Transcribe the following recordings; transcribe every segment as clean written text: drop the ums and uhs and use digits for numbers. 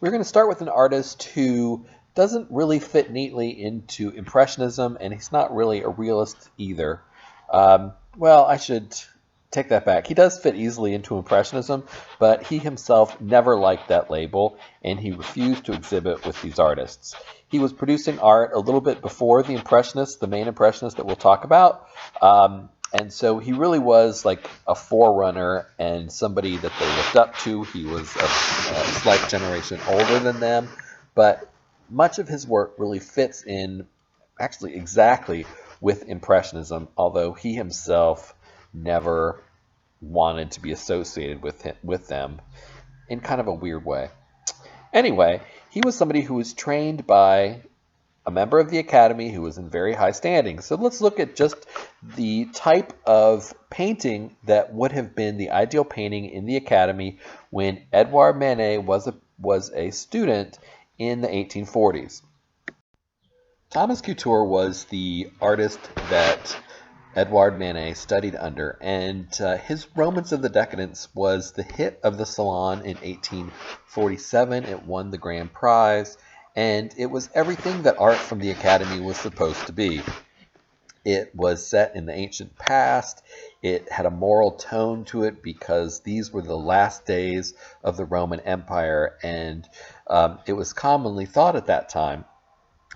We're going to start with an artist who doesn't really fit neatly into Impressionism, and he's not really a realist either. Well, I should take that back. He does fit easily into Impressionism, but he himself never liked that label, and he refused to exhibit with these artists. He was producing art a little bit before the Impressionists, the main Impressionists that we'll talk about. And so he really was like a forerunner and somebody that they looked up to. He was a slight generation older than them, but much of his work really fits in actually exactly with Impressionism, although he himself never wanted to be associated with them in kind of a weird way. Anyway, he was somebody who was trained by a member of the Academy who was in very high standing. So let's look at just the type of painting that would have been the ideal painting in the Academy when Edouard Manet was a student in the 1840s. Thomas Couture was the artist that Edouard Manet studied under, and his Romance of the Decadence was the hit of the Salon in 1847. It won the grand prize, and it was everything that art from the Academy was supposed to be. It was set in the ancient past. It had a moral tone to it because these were the last days of the Roman Empire, and it was commonly thought at that time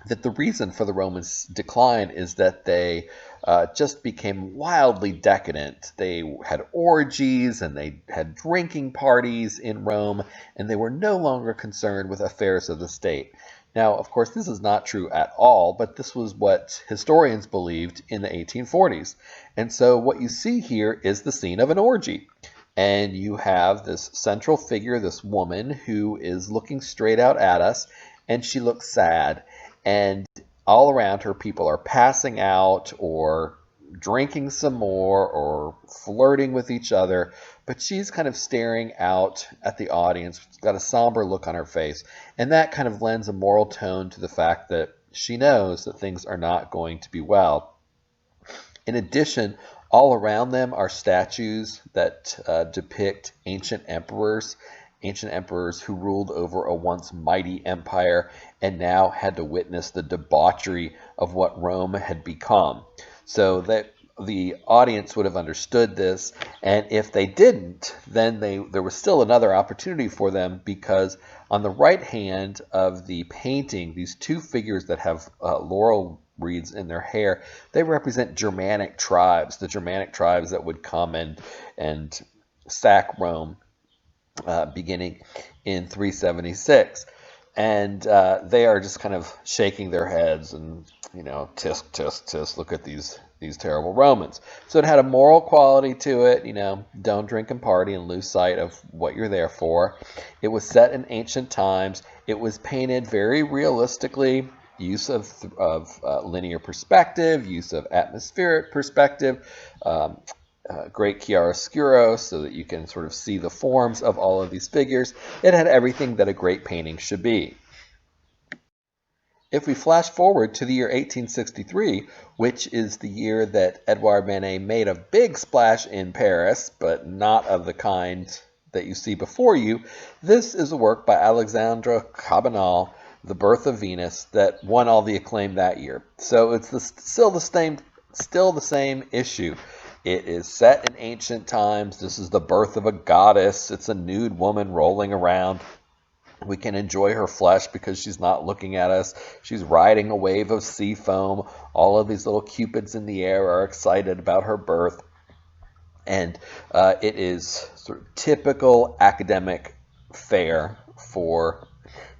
that the reason for the Romans' decline is that they just became wildly decadent. They had orgies and they had drinking parties in Rome, and they were no longer concerned with affairs of the state. Now, of course, this is not true at all, but this was what historians believed in the 1840s. And so what you see here is the scene of an orgy. And you have this central figure, this woman, who is looking straight out at us, and she looks sad. And all around her, people are passing out or drinking some more or flirting with each other, but she's kind of staring out at the audience, got a somber look on her face, and that kind of lends a moral tone to the fact that she knows that things are not going to be well. In addition, all around them are statues that depict ancient emperors who ruled over a once mighty empire and now had to witness the debauchery of what Rome had become. So that the audience would have understood this, and if they didn't, then there was still another opportunity for them, because on the right hand of the painting, these two figures that have laurel wreaths in their hair, they represent Germanic tribes, the Germanic tribes that would come and sack Rome beginning in 376. And they are just kind of shaking their heads and, tisk, tisk, tisk, look at these terrible Romans. So it had a moral quality to it, don't drink and party and lose sight of what you're there for. It was set in ancient times. It was painted very realistically, use of linear perspective, use of atmospheric perspective, great chiaroscuro so that you can sort of see the forms of all of these figures. It had everything that a great painting should be. If we flash forward to the year 1863, which is the year that Edouard Manet made a big splash in Paris, but not of the kind that you see before you, this is a work by Alexandre Cabanel, The Birth of Venus, that won all the acclaim that year. So it's still the same issue. It is set in ancient times. This is the birth of a goddess. It's a nude woman rolling around. We can enjoy her flesh because she's not looking at us. She's riding a wave of sea foam. All of these little cupids in the air are excited about her birth. And it is sort of typical academic fare for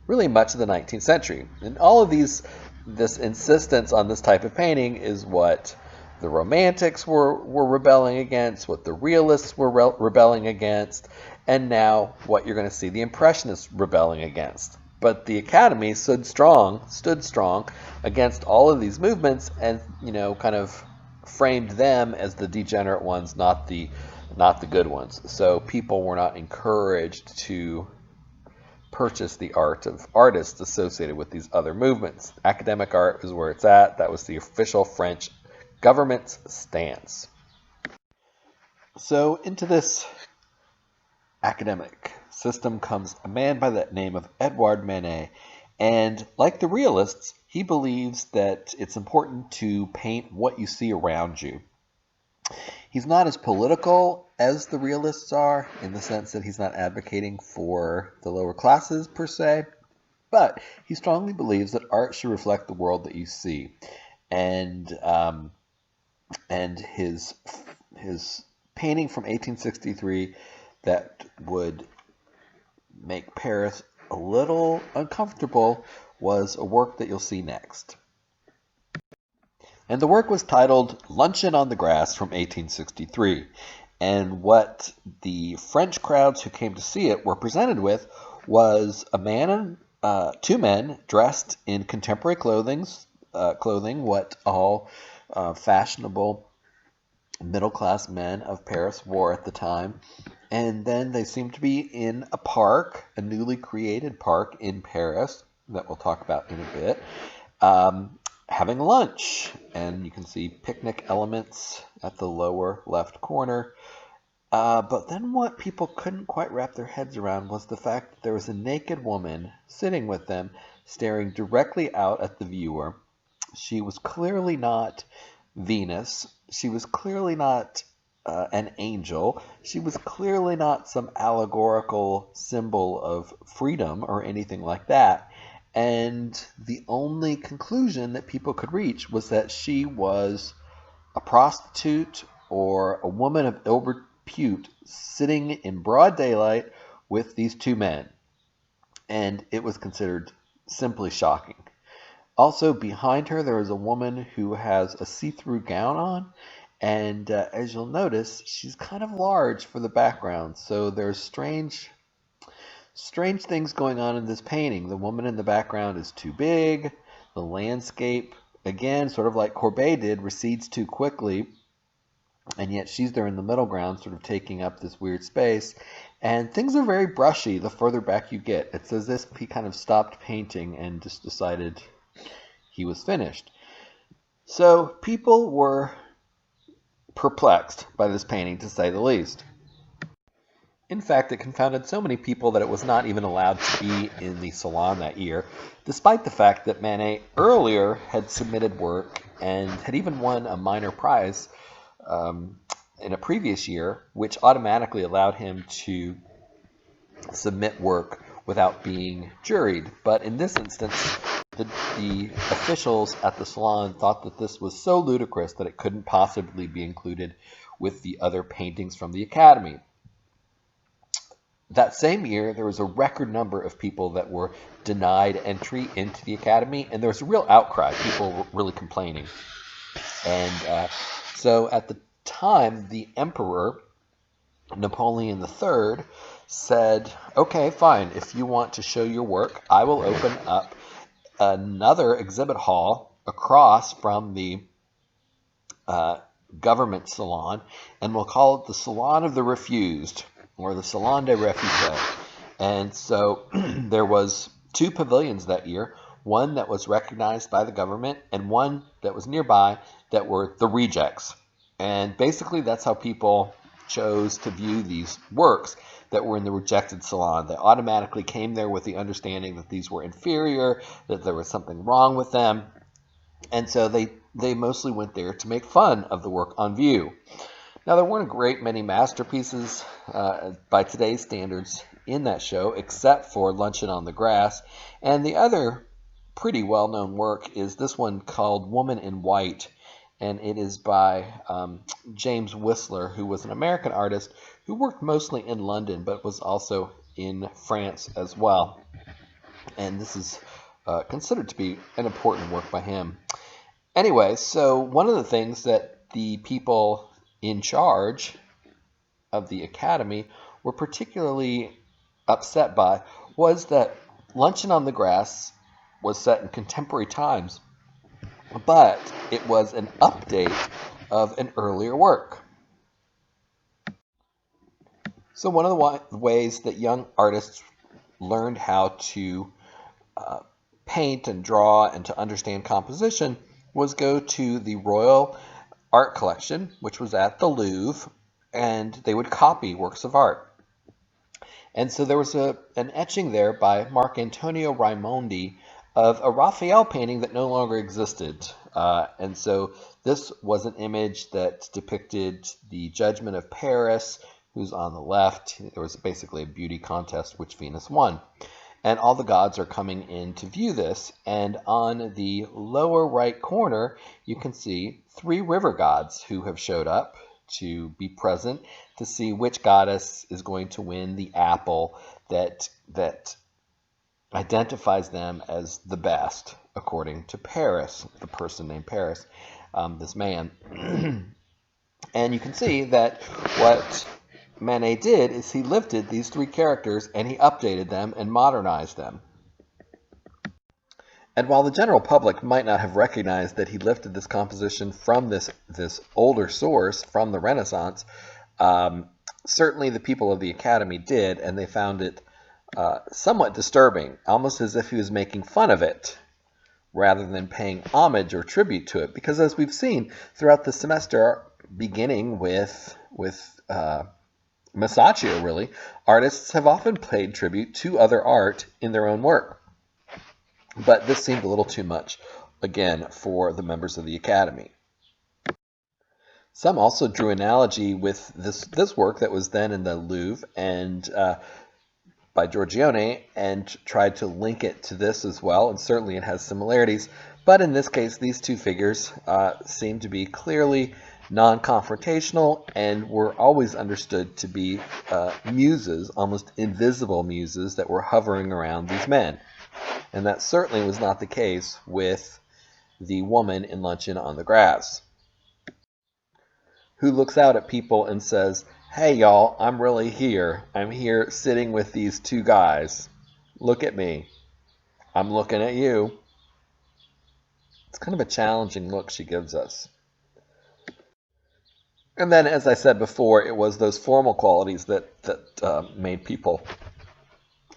really much of the 19th century. And all of this insistence on this type of painting is what the Romantics were rebelling against, what the Realists were rebelling against, and now what you're going to see the Impressionists rebelling against. But the Academy stood strong against all of these movements, and kind of framed them as the degenerate ones, not the good ones. So people were not encouraged to purchase the art of artists associated with these other movements. Academic art is where it's at. That was the official French government's stance. So into this academic system comes a man by the name of Edouard Manet. And like the realists, he believes that it's important to paint what you see around you. He's not as political as the realists are, in the sense that he's not advocating for the lower classes per se, but he strongly believes that art should reflect the world that you see. And his painting from 1863 that would make Paris a little uncomfortable was a work that you'll see next. And the work was titled Luncheon on the Grass from 1863. And what the French crowds who came to see it were presented with was a man and two men dressed in contemporary clothing, what all fashionable middle-class men of Paris wore at the time. And then they seemed to be in a park, a newly created park in Paris that we'll talk about in a bit, having lunch. And you can see picnic elements at the lower left corner. But then what people couldn't quite wrap their heads around was the fact that there was a naked woman sitting with them, staring directly out at the viewer. She was clearly not Venus. She was clearly not an angel. She was clearly not some allegorical symbol of freedom or anything like that. And the only conclusion that people could reach was that she was a prostitute or a woman of ill repute sitting in broad daylight with these two men. And it was considered simply shocking. Also, behind her, there is a woman who has a see-through gown on, and as you'll notice, she's kind of large for the background, so there's strange things going on in this painting. The woman in the background is too big. The landscape, again, sort of like Courbet did, recedes too quickly, and yet she's there in the middle ground, sort of taking up this weird space. And things are very brushy the further back you get. It's as if he kind of stopped painting and just decided he was finished. So people were perplexed by this painting, to say the least. In fact, it confounded so many people that it was not even allowed to be in the salon that year, despite the fact that Manet earlier had submitted work and had even won a minor prize in a previous year, which automatically allowed him to submit work without being juried. But in this instance, the officials at the salon thought that this was so ludicrous that it couldn't possibly be included with the other paintings from the Academy. That same year, there was a record number of people that were denied entry into the Academy, and there was a real outcry. People were really complaining. And so at the time, the Emperor, Napoleon III, said, okay, fine, if you want to show your work, I will open up another exhibit hall across from the government salon, and we'll call it the Salon of the Refused, or the Salon des Refusés. And so there was two pavilions that year, one that was recognized by the government and one that was nearby that were the rejects. And basically that's how people chose to view these works that were in the rejected salon. They automatically came there with the understanding that these were inferior, that there was something wrong with them, and so they mostly went there to make fun of the work on view. Now, there weren't a great many masterpieces by today's standards in that show, except for Luncheon on the Grass, and the other pretty well-known work is this one called Woman in White, and it is by James Whistler, who was an American artist who worked mostly in London, but was also in France as well. And this is considered to be an important work by him. Anyway, so one of the things that the people in charge of the Academy were particularly upset by was that Luncheon on the Grass was set in contemporary times, but it was an update of an earlier work. So one of the ways that young artists learned how to paint and draw and to understand composition was go to the Royal Art Collection, which was at the Louvre, and they would copy works of art. And so there was an etching there by Marc Antonio Raimondi of a Raphael painting that no longer existed. And so this was an image that depicted the Judgment of Paris, who's on the left. There was basically a beauty contest, which Venus won. And all the gods are coming in to view this. And on the lower right corner, you can see 3 river gods who have showed up to be present to see which goddess is going to win the apple that identifies them as the best, according to Paris, the person named Paris, this man. And you can see that what Manet did is he lifted these 3 characters and he updated them and modernized them. And while the general public might not have recognized that he lifted this composition from this older source, from the Renaissance, certainly the people of the Academy did, and they found it somewhat disturbing, almost as if he was making fun of it, rather than paying homage or tribute to it. Because as we've seen throughout the semester, beginning with Masaccio, really, artists have often paid tribute to other art in their own work. But this seemed a little too much, again, for the members of the Academy. Some also drew analogy with this work that was then in the Louvre and by Giorgione, and tried to link it to this as well, and certainly it has similarities. But in this case, these 2 figures seem to be clearly non-confrontational and were always understood to be muses, almost invisible muses, that were hovering around these men. And that certainly was not the case with the woman in Luncheon on the Grass, who looks out at people and says, "Hey y'all, I'm really here. I'm here sitting with these 2 guys. Look at me. I'm looking at you." It's kind of a challenging look she gives us. And then, as I said before, it was those formal qualities that made people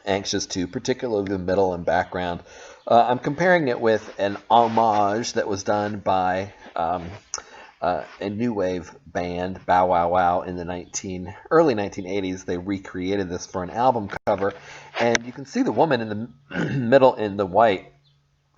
anxious too, particularly the middle and background. I'm comparing it with an homage that was done by a new wave band, Bow Wow Wow, in the early 1980s. They recreated this for an album cover, and you can see the woman in the middle in the white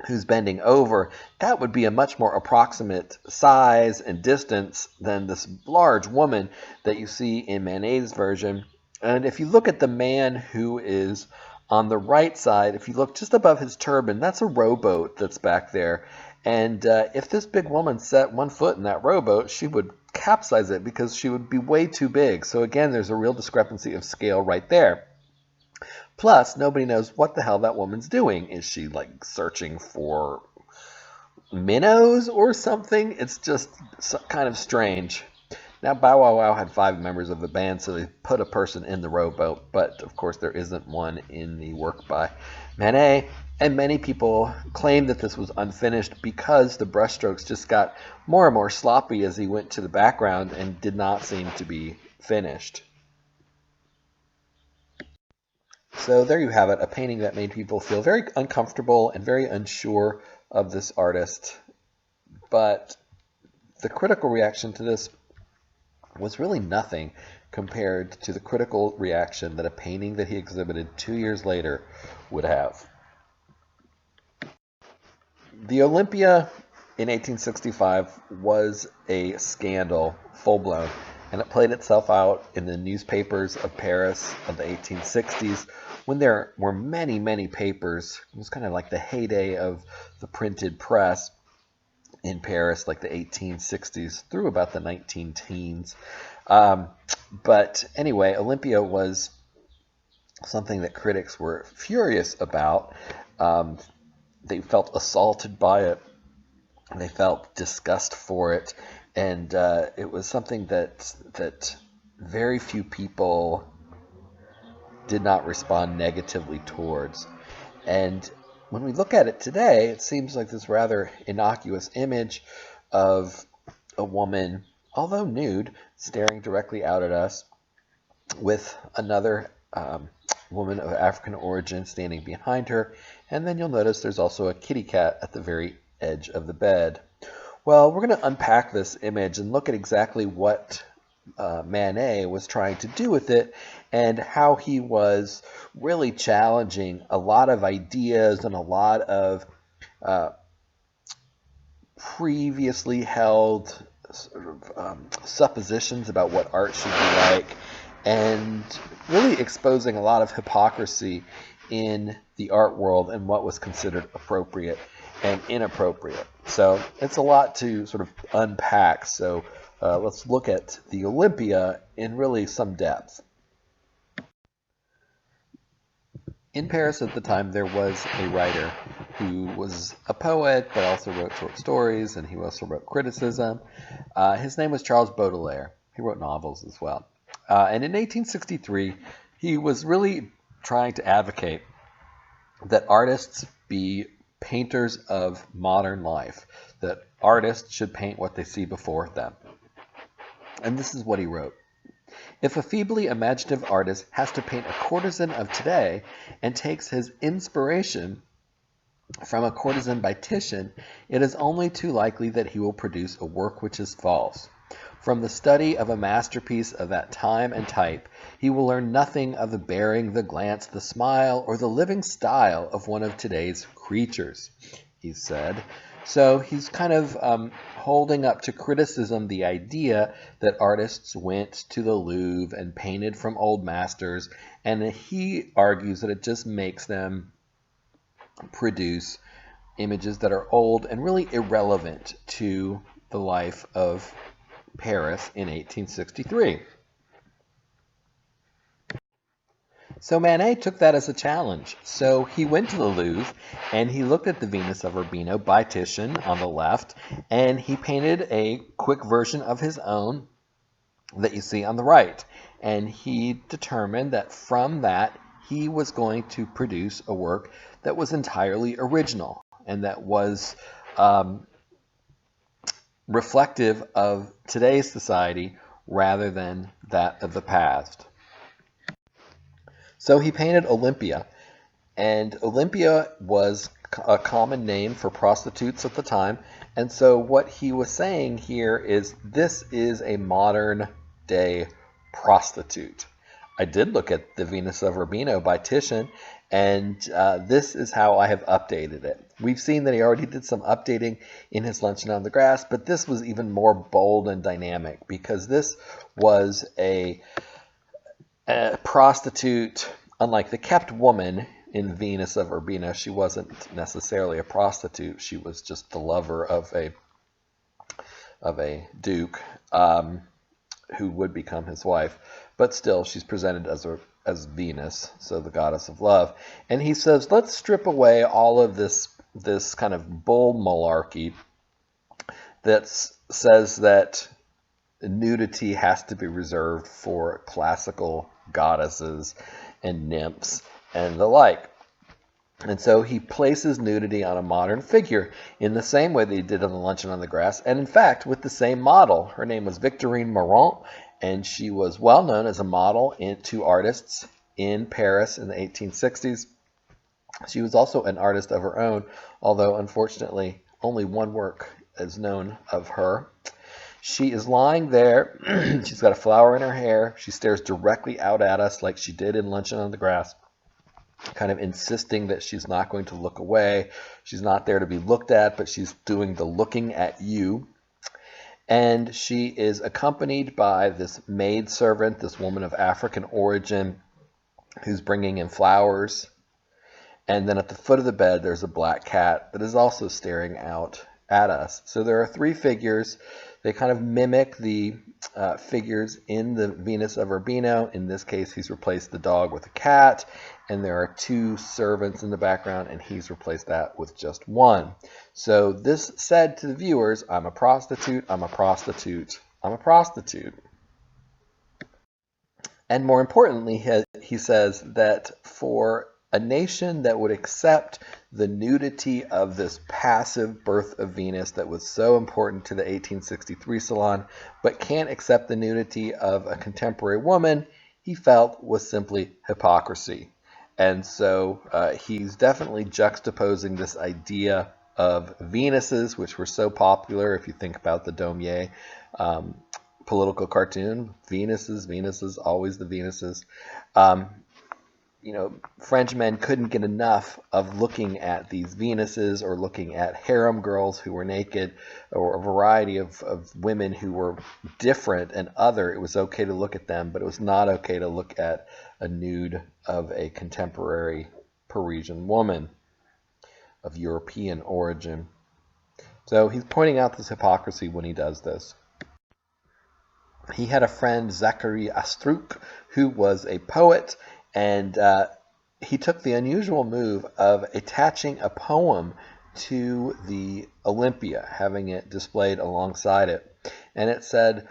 who's bending over. That would be a much more approximate size and distance than this large woman that you see in Manet's version. And if you look at the man who is on the right side, if you look just above his turban, that's a rowboat that's back there. And if this big woman set 1 foot in that rowboat, she would capsize it because she would be way too big. So again, there's a real discrepancy of scale right there. Plus, nobody knows what the hell that woman's doing. Is she like searching for minnows or something? It's just kind of strange. Now, Bow Wow Wow had 5 members of the band, so they put a person in the rowboat, but of course there isn't one in the work by Manet. And many people claim that this was unfinished because the brushstrokes just got more and more sloppy as he went to the background and did not seem to be finished. So there you have it, a painting that made people feel very uncomfortable and very unsure of this artist. But the critical reaction to this was really nothing compared to the critical reaction that a painting that he exhibited 2 years later would have. The Olympia in 1865 was a scandal, full-blown, and it played itself out in the newspapers of Paris of the 1860s when there were many, many papers. It was kind of like the heyday of the printed press in Paris, like the 1860s through about the 19 teens. But anyway, Olympia was something that critics were furious about. They felt assaulted by it. They felt disgust for it. And it was something that very few people did not respond negatively towards. And when we look at it today, it seems like this rather innocuous image of a woman, although nude, staring directly out at us with another woman of African origin standing behind her. And then you'll notice there's also a kitty cat at the very edge of the bed. Well, we're going to unpack this image and look at exactly what Manet was trying to do with it and how he was really challenging a lot of ideas and a lot of uh, previously held sort of suppositions about what art should be like, and really exposing a lot of hypocrisy in the art world and what was considered appropriate and inappropriate. So it's a lot to sort of unpack. So let's look at the Olympia in really some depth. In Paris at the time, there was a writer who was a poet, but also wrote short stories, and he also wrote criticism. His name was Charles Baudelaire. He wrote novels as well. And in 1863, he was really trying to advocate that artists be painters of modern life, that artists should paint what they see before them. And this is what he wrote. If a feebly imaginative artist has to paint a courtesan of today and takes his inspiration from a courtesan by Titian, it is only too likely that he will produce a work which is false. From the study of a masterpiece of that time and type, he will learn nothing of the bearing, the glance, the smile, or the living style of one of today's creatures, he said. So he's kind of holding up to criticism the idea that artists went to the Louvre and painted from old masters, and he argues that it just makes them produce images that are old and really irrelevant to the life of Paris in 1863. So Manet took that as a challenge. So he went to the Louvre and he looked at the Venus of Urbino by Titian on the left, and he painted a quick version of his own that you see on the right. And he determined that from that he was going to produce a work that was entirely original and that was reflective of today's society rather than that of the past. So he painted Olympia, and Olympia was a common name for prostitutes at the time. And so what he was saying here is this is a modern day prostitute. I did look at the Venus of Urbino by Titian, and this is how I have updated it. We've seen that he already did some updating in his Luncheon on the Grass, but this was even more bold and dynamic because this was a prostitute. Unlike the kept woman in Venus of Urbino, she wasn't necessarily a prostitute. She was just the lover of a duke who would become his wife. But still, she's presented as Venus, so the goddess of love. And he says, let's strip away all of this kind of bull malarkey that says that nudity has to be reserved for classical goddesses and nymphs and the like. And so he places nudity on a modern figure in the same way that he did on the Luncheon on the Grass, and in fact with the same model. Her name was Victorine Marant, and she was well known as a model to artists in Paris in the 1860s. She was also an artist of her own, although unfortunately only one work is known of her. She is lying there. She's got a flower in her hair. She stares directly out at us like she did in Luncheon on the Grass, kind of insisting that she's not going to look away. She's not there to be looked at, but she's doing the looking at you. And she is accompanied by this maidservant, this woman of African origin, who's bringing in flowers. And then at the foot of the bed, there's a black cat that is also staring out at us. So there are three figures. They kind of mimic the figures in the Venus of Urbino. In this case, he's replaced the dog with a cat, and there are two servants in the background, and he's replaced that with just one. So this said to the viewers, I'm a prostitute, I'm a prostitute, I'm a prostitute. And more importantly, he says that for a nation that would accept the nudity of this passive birth of Venus that was so important to the 1863 Salon, but can't accept the nudity of a contemporary woman, he felt was simply hypocrisy. And so he's definitely juxtaposing this idea of Venuses, which were so popular, if you think about the Daumier political cartoon. Venuses, always the Venuses. Um, French men couldn't get enough of looking at these Venuses or looking at harem girls who were naked or a variety of women who were different and other. It was okay to look at them, but it was not okay to look at a nude of a contemporary Parisian woman of European origin. So he's pointing out this hypocrisy when he does this. He had a friend, Zachary Astruc, who was a poet, and he took the unusual move of attaching a poem to the Olympia, having it displayed alongside it. And it said,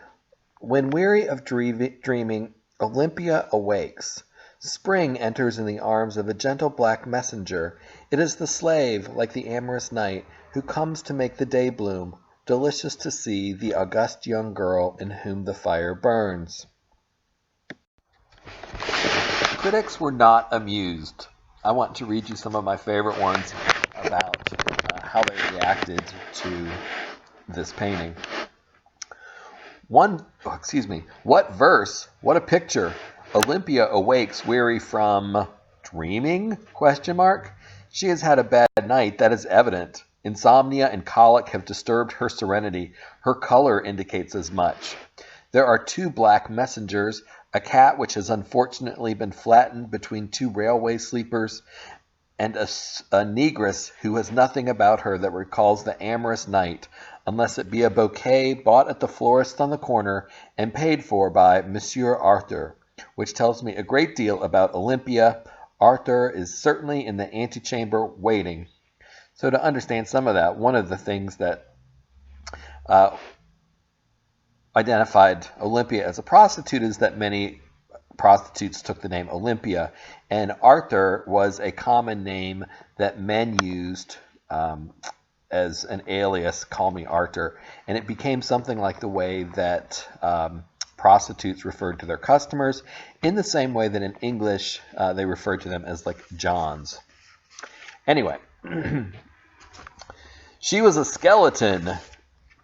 "When weary of dreaming, Olympia awakes. Spring enters in the arms of a gentle black messenger. It is the slave, like the amorous night, who comes to make the day bloom. Delicious to see the august young girl in whom the fire burns." Critics were not amused. I want to read you some of my favorite ones about how they reacted to this painting. What verse? What a picture! Olympia awakes weary from dreaming? ? She has had a bad night, that is evident. Insomnia and colic have disturbed her serenity. Her color indicates as much. There are two black messengers, a cat which has unfortunately been flattened between two railway sleepers, and a negress who has nothing about her that recalls the amorous night, unless it be a bouquet bought at the florist's on the corner and paid for by Monsieur Arthur, which tells me a great deal about Olympia. Arthur is certainly in the antechamber waiting. So to understand some of that, one of the things that identified Olympia as a prostitute is that many prostitutes took the name Olympia, and Arthur was a common name that men used as an alias, call me Arthur, and it became something like the way that prostitutes referred to their customers, in the same way that in English they referred to them as like Johns. Anyway, she was a skeleton,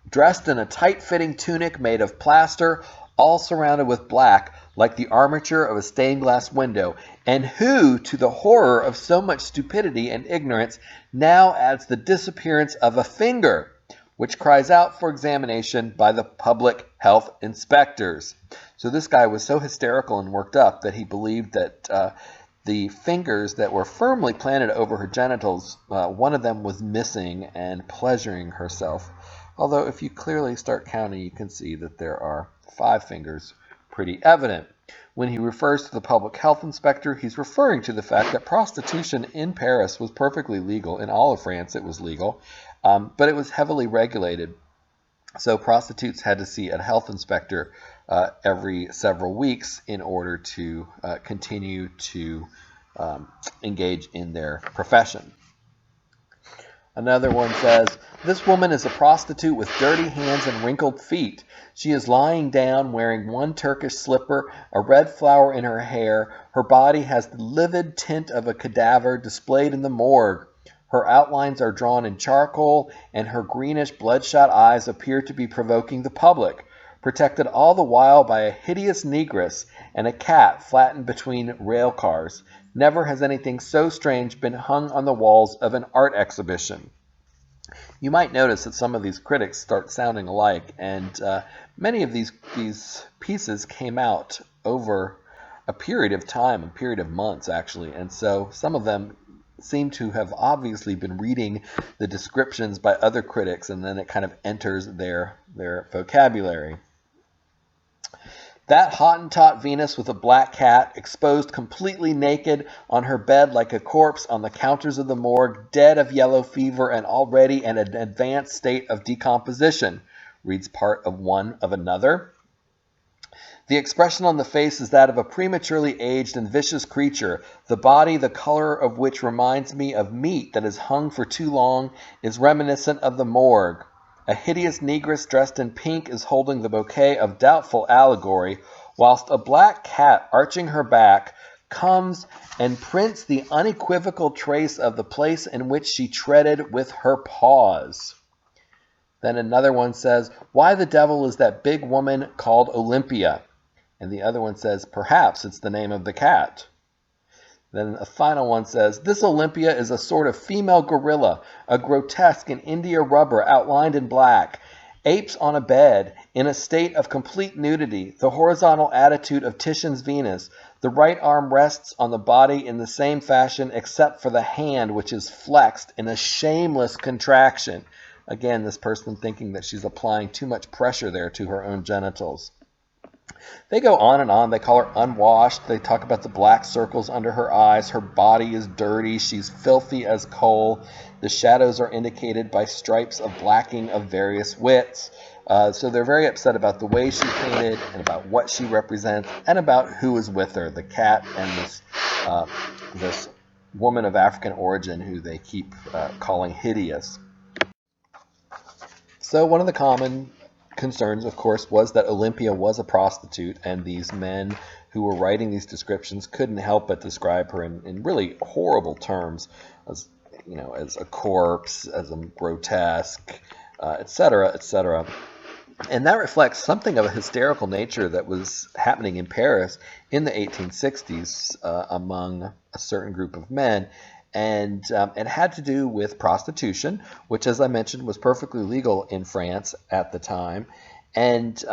dressed in a tight-fitting tunic made of plaster, all surrounded with black, like the armature of a stained-glass window, and who, to the horror of so much stupidity and ignorance, now adds the disappearance of a finger, which cries out for examination by the public health inspectors. So this guy was so hysterical and worked up that he believed that the fingers that were firmly planted over her genitals, one of them was missing and pleasuring herself. Although if you clearly start counting, you can see that there are 5 fingers, pretty evident. When he refers to the public health inspector, he's referring to the fact that prostitution in Paris was perfectly legal. In all of France, it was legal, but it was heavily regulated. So prostitutes had to see a health inspector every several weeks in order to continue to engage in their profession. Another one says, "This woman is a prostitute with dirty hands and wrinkled feet. She is lying down, wearing one Turkish slipper, a red flower in her hair. Her body has the livid tint of a cadaver displayed in the morgue. Her outlines are drawn in charcoal, and her greenish bloodshot eyes appear to be provoking the public, protected all the while by a hideous negress and a cat flattened between rail cars. Never has anything so strange been hung on the walls of an art exhibition." You might notice that some of these critics start sounding alike, and many of these pieces came out over a period of time, a period of months actually, and so some of them seem to have obviously been reading the descriptions by other critics, and then it kind of enters their vocabulary. "That Hottentot Venus with a black cat, exposed completely naked on her bed like a corpse on the counters of the morgue, dead of yellow fever and already in an advanced state of decomposition," reads part of one of another. "The expression on the face is that of a prematurely aged and vicious creature. The body, the color of which reminds me of meat that is hung for too long, is reminiscent of the morgue. A hideous negress dressed in pink is holding the bouquet of doubtful allegory, whilst a black cat, arching her back, comes and prints the unequivocal trace of the place in which she treaded with her paws." Then another one says, "Why the devil is that big woman called Olympia?" And the other one says, "Perhaps it's the name of the cat." Then a final one says, "This Olympia is a sort of female gorilla, a grotesque in India rubber outlined in black. Apes on a bed, in a state of complete nudity, the horizontal attitude of Titian's Venus. The right arm rests on the body in the same fashion except for the hand, which is flexed in a shameless contraction." Again, this person thinking that she's applying too much pressure there to her own genitals. They go on and on. They call her unwashed. They talk about the black circles under her eyes. Her body is dirty. She's filthy as coal. The shadows are indicated by stripes of blacking of various widths. So they're very upset about the way she's painted and about what she represents and about who is with her, the cat and this woman of African origin who they keep calling hideous. So one of the common concerns, of course, was that Olympia was a prostitute, and these men who were writing these descriptions couldn't help but describe her in really horrible terms, as as a corpse, as a grotesque, etc., etc. And that reflects something of a hysterical nature that was happening in Paris in the 1860s among a certain group of men. And it had to do with prostitution, which, as I mentioned, was perfectly legal in France at the time. And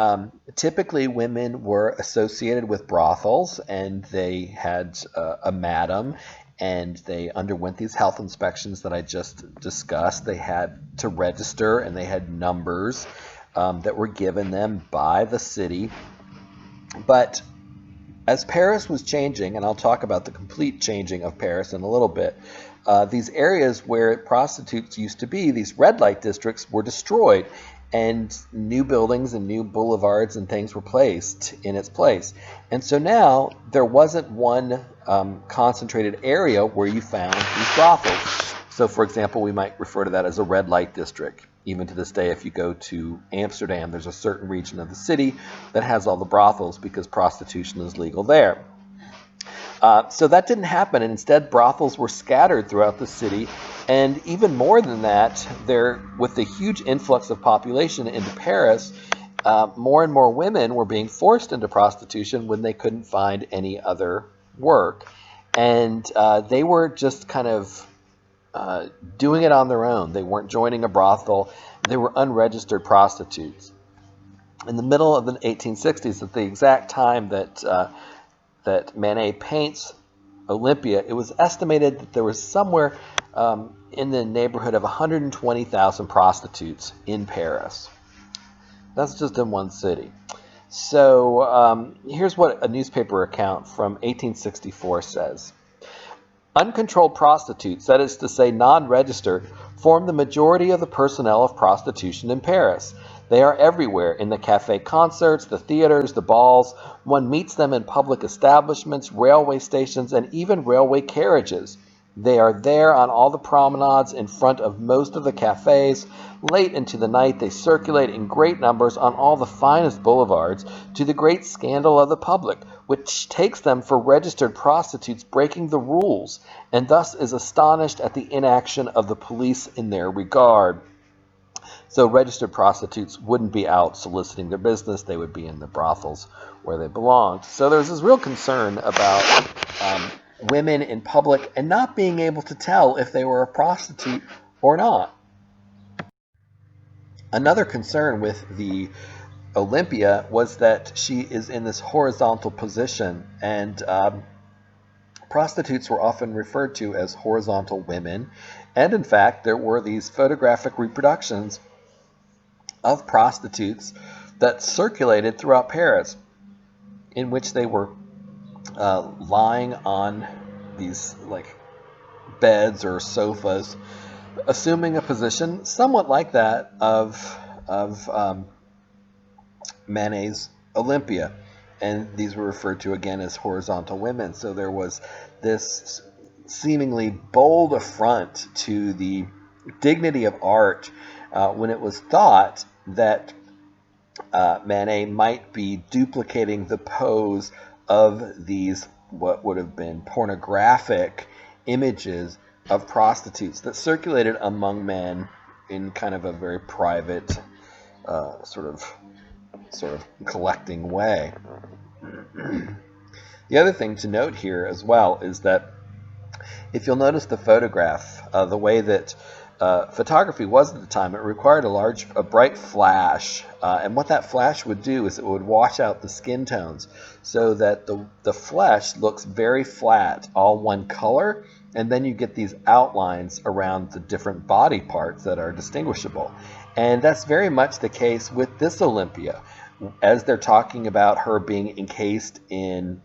typically women were associated with brothels, and they had a madam, and they underwent these health inspections that I just discussed. They had to register, and they had numbers that were given them by the city. But as Paris was changing, and I'll talk about the complete changing of Paris in a little bit, these areas where prostitutes used to be, these red light districts, were destroyed, and new buildings and new boulevards and things were placed in its place. And so now there wasn't one concentrated area where you found these brothels. So, for example, we might refer to that as a red light district. Even to this day, if you go to Amsterdam, there's a certain region of the city that has all the brothels because prostitution is legal there. So that didn't happen, and instead brothels were scattered throughout the city. And even more than that, with the huge influx of population into Paris, more and more women were being forced into prostitution when they couldn't find any other work. And they were just kind of doing it on their own. They weren't joining a brothel. They were unregistered prostitutes. In the middle of the 1860s, at the exact time that Manet paints Olympia, it was estimated that there was somewhere in the neighborhood of 120,000 prostitutes in Paris. That's just in one city. So here's what a newspaper account from 1864 says. Uncontrolled prostitutes, that is to say non-registered, form the majority of the personnel of prostitution in Paris. They are everywhere, in the cafe concerts, the theaters, the balls. One meets them in public establishments, railway stations, and even railway carriages. They are there on all the promenades in front of most of the cafes. Late into the night, they circulate in great numbers on all the finest boulevards, to the great scandal of the public, which takes them for registered prostitutes breaking the rules, and thus is astonished at the inaction of the police in their regard. So registered prostitutes wouldn't be out soliciting their business. They would be in the brothels where they belonged. So there's this real concern about women in public and not being able to tell if they were a prostitute or not. Another concern with the Olympia was that she is in this horizontal position, and prostitutes were often referred to as horizontal women. And in fact, there were these photographic reproductions of prostitutes that circulated throughout Paris, in which they were lying on these beds or sofas, assuming a position somewhat like that of Manet's Olympia. And these were referred to again as horizontal women. So there was this seemingly bold affront to the dignity of art when it was thought that Manet might be duplicating the pose of these what would have been pornographic images of prostitutes that circulated among men in kind of a very private sort of collecting way. The other thing to note here as well is that if you'll notice the photograph, the way that photography was at the time, it required a bright flash, and what that flash would do is it would wash out the skin tones so that the flesh looks very flat, all one color, and then you get these outlines around the different body parts that are distinguishable. And that's very much the case with this Olympia, as they're talking about her being encased in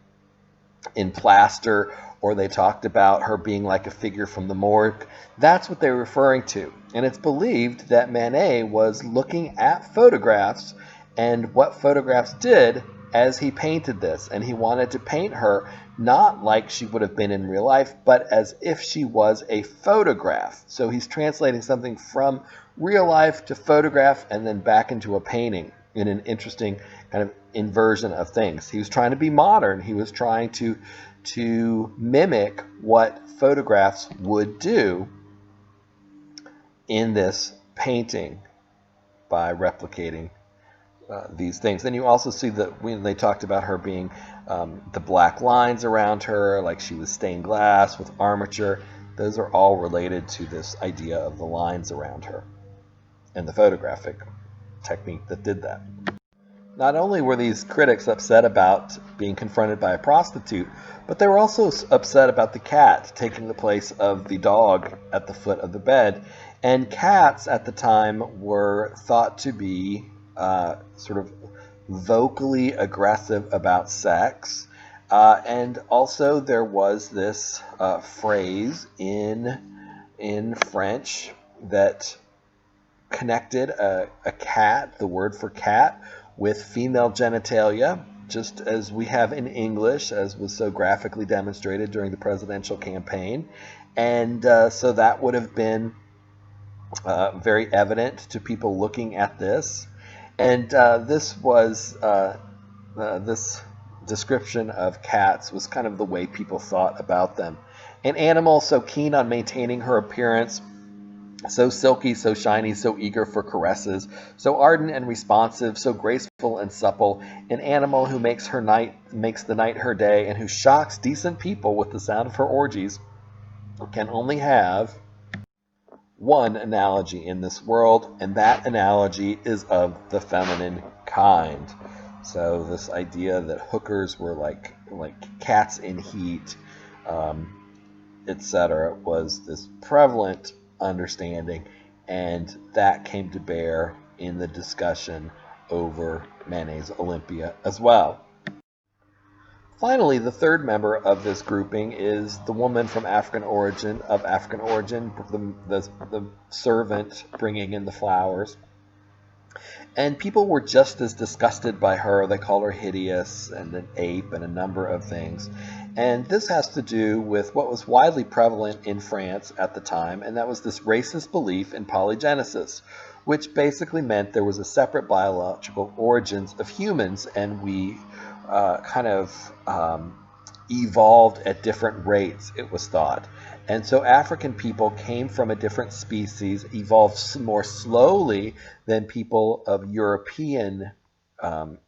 plaster, or they talked about her being like a figure from the morgue. That's what they're referring to. And it's believed that Manet was looking at photographs and what photographs did as he painted this. And he wanted to paint her not like she would have been in real life, but as if she was a photograph. So he's translating something from real life to photograph and then back into a painting in an interesting kind of inversion of things. He was trying to be modern. He was trying to mimic what photographs would do in this painting by replicating these things. Then you also see that when they talked about her being the black lines around her, like she was stained glass with armature, those are all related to this idea of the lines around her and the photographic technique that did that. Not only were these critics upset about being confronted by a prostitute, but they were also upset about the cat taking the place of the dog at the foot of the bed. And cats at the time were thought to be sort of vocally aggressive about sex. And also there was this phrase in French that connected a cat, the word for cat, with female genitalia, just as we have in English, as was so graphically demonstrated during the presidential campaign. And so that would have been very evident to people looking at this. And this description of cats was kind of the way people thought about them. An animal so keen on maintaining her appearance, so silky, so shiny, so eager for caresses, so ardent and responsive, so graceful and supple, an animal who makes the night her day, and who shocks decent people with the sound of her orgies, can only have one analogy in this world, and that analogy is of the feminine kind. So this idea that hookers were like cats in heat, etc., was this prevalent understanding, and that came to bear in the discussion over Manet's Olympia as well. Finally, the third member of this grouping is the woman from African origin, the servant bringing in the flowers. And people were just as disgusted by her. They called her hideous and an ape and a number of things. And this has to do with what was widely prevalent in France at the time, and that was this racist belief in polygenesis, which basically meant there was a separate biological origins of humans, and we evolved at different rates, it was thought. And so African people came from a different species, evolved more slowly than people of European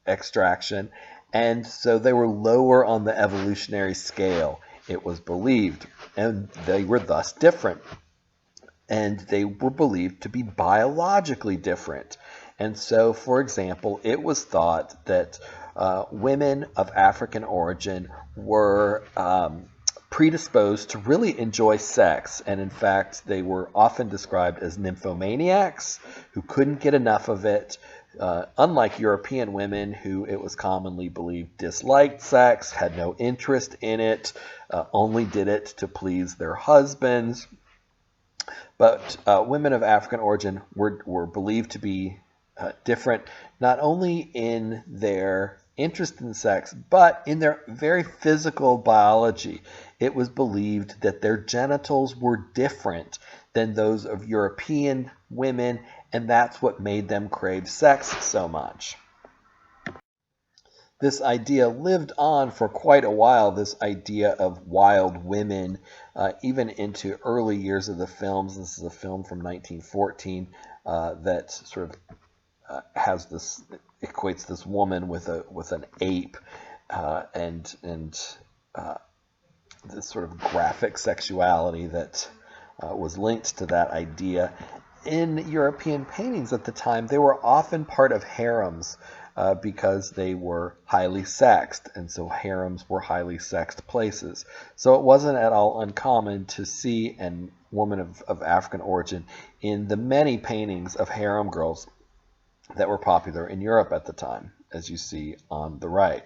extraction, and so they were lower on the evolutionary scale, it was believed, and they were thus different. And they were believed to be biologically different. And so, for example, it was thought that women of African origin were predisposed to really enjoy sex, and in fact they were often described as nymphomaniacs who couldn't get enough of it, unlike European women who it was commonly believed disliked sex, had no interest in it, only did it to please their husbands. But women of African origin were believed to be different, not only in their interest in sex, but in their very physical biology. It was believed that their genitals were different than those of European women, and that's what made them crave sex so much. this idea lived on for quite a while, this idea of wild women, even into early years of the films. This is a film from 1914 that sort of has this, equates this woman with an ape, and this sort of graphic sexuality that was linked to that idea. In European paintings at the time, they were often part of harems because they were highly sexed, and so harems were highly sexed places. So it wasn't at all uncommon to see a woman of African origin in the many paintings of harem girls that were popular in Europe at the time, as you see on the right.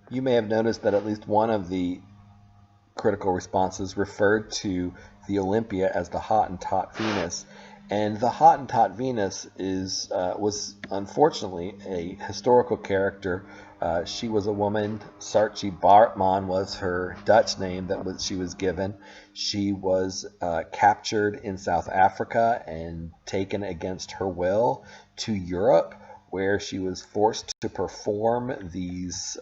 You may have noticed that at least one of the critical responses referred to the Olympia as the Hottentot Venus. And the Hottentot Venus was unfortunately a historical character. She was a woman. Saartjie Baartman was her Dutch name she was given. She was captured in South Africa and taken against her will to Europe, where she was forced to perform these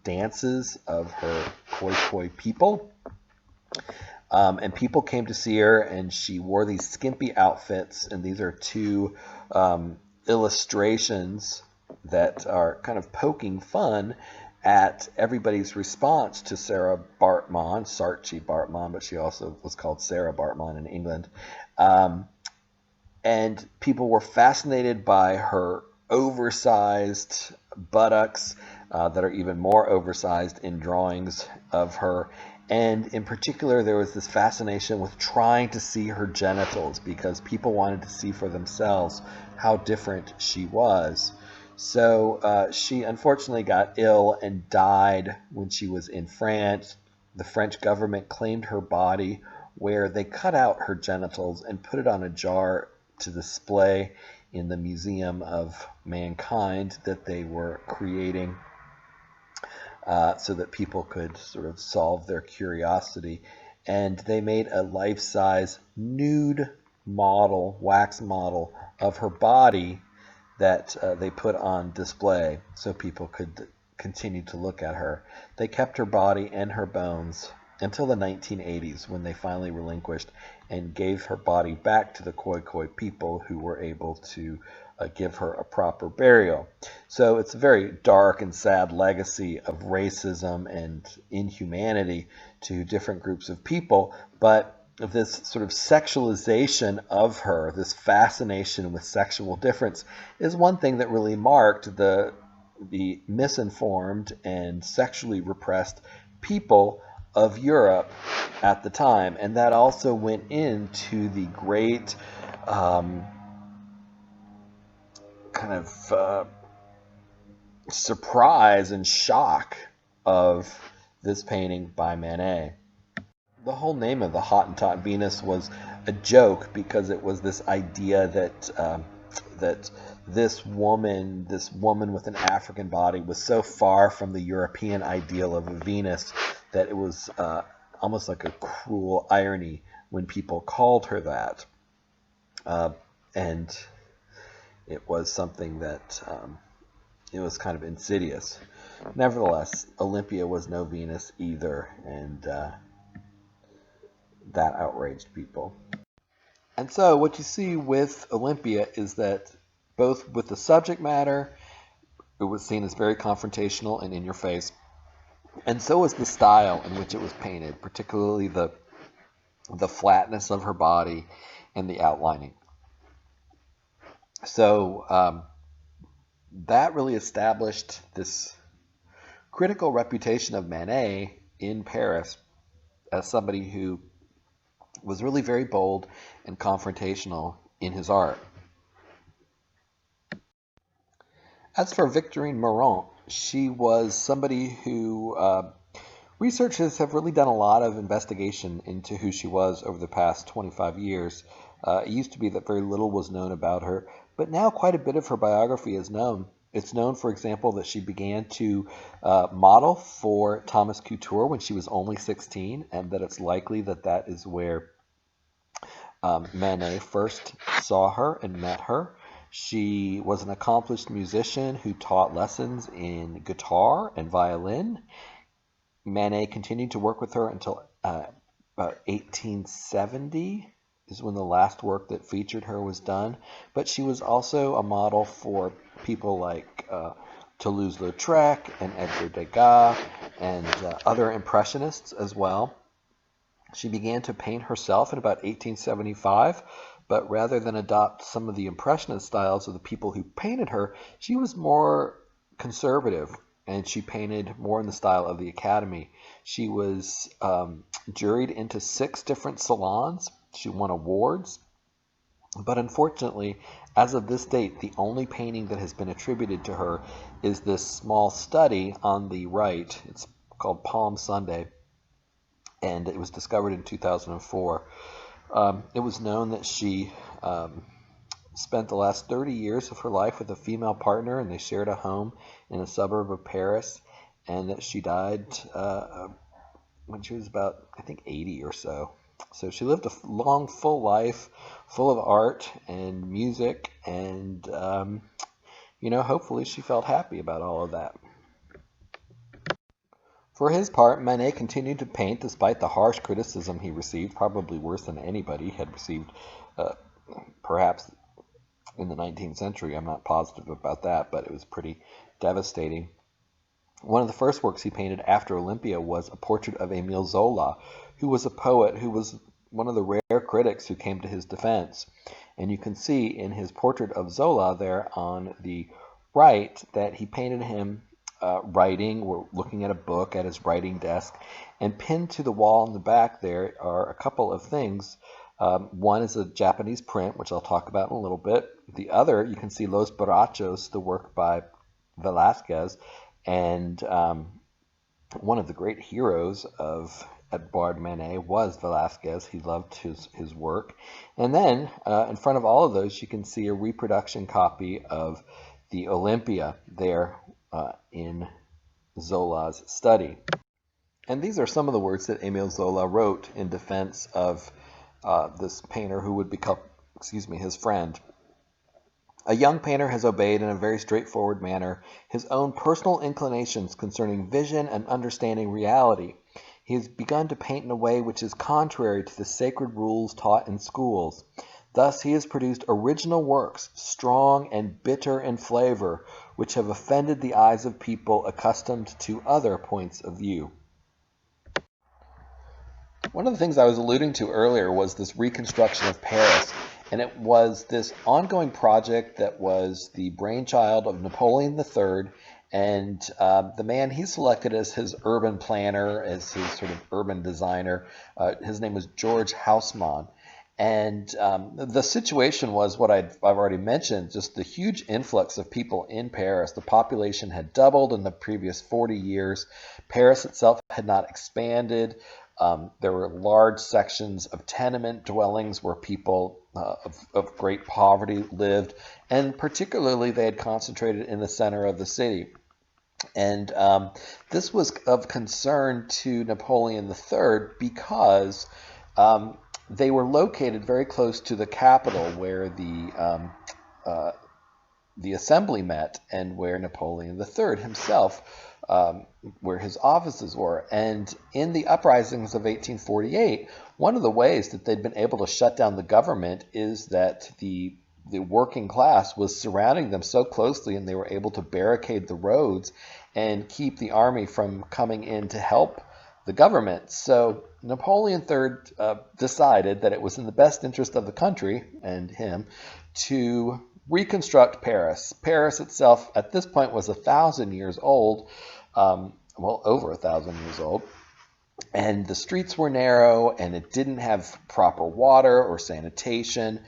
dances of her Khoi people. And people came to see her, and she wore these skimpy outfits, and these are two illustrations that are kind of poking fun at everybody's response to Sarah Baartman, Saartjie Baartman, but she also was called Sarah Baartman in England. And people were fascinated by her oversized buttocks that are even more oversized in drawings of her. And in particular, there was this fascination with trying to see her genitals because people wanted to see for themselves how different she was. So she unfortunately got ill and died when she was in France. The French government claimed her body, where they cut out her genitals and put it on a jar to display in the Museum of Mankind that they were creating, so that people could sort of solve their curiosity. And they made a life-size nude model, wax model of her body that they put on display so people could continue to look at her. They kept her body and her bones until the 1980s, when they finally relinquished and gave her body back to the Khoi people, who were able to give her a proper burial. So it's a very dark and sad legacy of racism and inhumanity to different groups of people, but this sort of sexualization of her, this fascination with sexual difference, is one thing that really marked the misinformed and sexually repressed people of Europe at the time. And that also went into the great kind of surprise and shock of this painting by Manet. The whole name of the Hottentot Venus was a joke because it was this idea that this woman with an African body was so far from the European ideal of a Venus that it was almost like a cruel irony when people called her that. And it was something that it was kind of insidious. Nevertheless, Olympia was no Venus either, and that outraged people. And so what you see with Olympia is that both with the subject matter, it was seen as very confrontational and in your face, and so was the style in which it was painted, particularly the flatness of her body and the outlining. So that really established this critical reputation of Manet in Paris as somebody who was really very bold and confrontational in his art. As for Victorine Meurent, she was somebody who researchers have really done a lot of investigation into who she was over the past 25 years. It used to be that very little was known about her, but now quite a bit of her biography is known. It's known, for example, that she began to model for Thomas Couture when she was only 16, and that it's likely that that is where Manet first saw her and met her. She was an accomplished musician who taught lessons in guitar and violin. Manet continued to work with her until about 1870 is when the last work that featured her was done. But she was also a model for people like Toulouse-Lautrec and Edgar Degas and other Impressionists as well. She began to paint herself in about 1875, but rather than adopt some of the Impressionist styles of the people who painted her, she was more conservative, and she painted more in the style of the Academy. She was juried into 6 different salons. She won awards. But unfortunately, as of this date, the only painting that has been attributed to her is this small study on the right. It's called Palm Sunday, and it was discovered in 2004. It was known that she spent the last 30 years of her life with a female partner, and they shared a home in a suburb of Paris, and that she died when she was about, I think, 80 or so. So she lived a long, full life, full of art and music, and, hopefully she felt happy about all of that. For his part, Manet continued to paint despite the harsh criticism he received, probably worse than anybody had received, perhaps in the 19th century. I'm not positive about that, but it was pretty devastating. One of the first works he painted after Olympia was a portrait of Émile Zola, who was a poet who was one of the rare critics who came to his defense. And you can see in his portrait of Zola there on the right that he painted him writing. We're looking at a book at his writing desk, and pinned to the wall in the back there are a couple of things. One is a Japanese print, which I'll talk about in a little bit. The other, you can see Los Borrachos, the work by Velázquez, and one of the great heroes of Edouard Manet was Velázquez. He loved his work. And then in front of all of those, you can see a reproduction copy of the Olympia there in Zola's study. And these are some of the words that Émile Zola wrote in defense of this painter who would become, his friend. A young painter has obeyed in a very straightforward manner his own personal inclinations concerning vision and understanding reality. He has begun to paint in a way which is contrary to the sacred rules taught in schools. Thus he has produced original works, strong and bitter in flavor, which have offended the eyes of people accustomed to other points of view. One of the things I was alluding to earlier was this reconstruction of Paris, and it was this ongoing project that was the brainchild of Napoleon III, and the man he selected as his urban planner, as his sort of urban designer, his name was George Haussmann. And the situation was what I've already mentioned, just the huge influx of people in Paris. The population had doubled in the previous 40 years. Paris itself had not expanded. There were large sections of tenement dwellings where people of great poverty lived, and particularly they had concentrated in the center of the city. And this was of concern to Napoleon III because they were located very close to the capital where the assembly met and where Napoleon III himself, where his offices were. And in the uprisings of 1848, one of the ways that they'd been able to shut down the government is that the working class was surrounding them so closely, and they were able to barricade the roads and keep the army from coming in to help the government. So Napoleon III decided that it was in the best interest of the country and him to reconstruct Paris. Paris itself at this point was 1,000 years old, over 1,000 years old, and the streets were narrow, and it didn't have proper water or sanitation,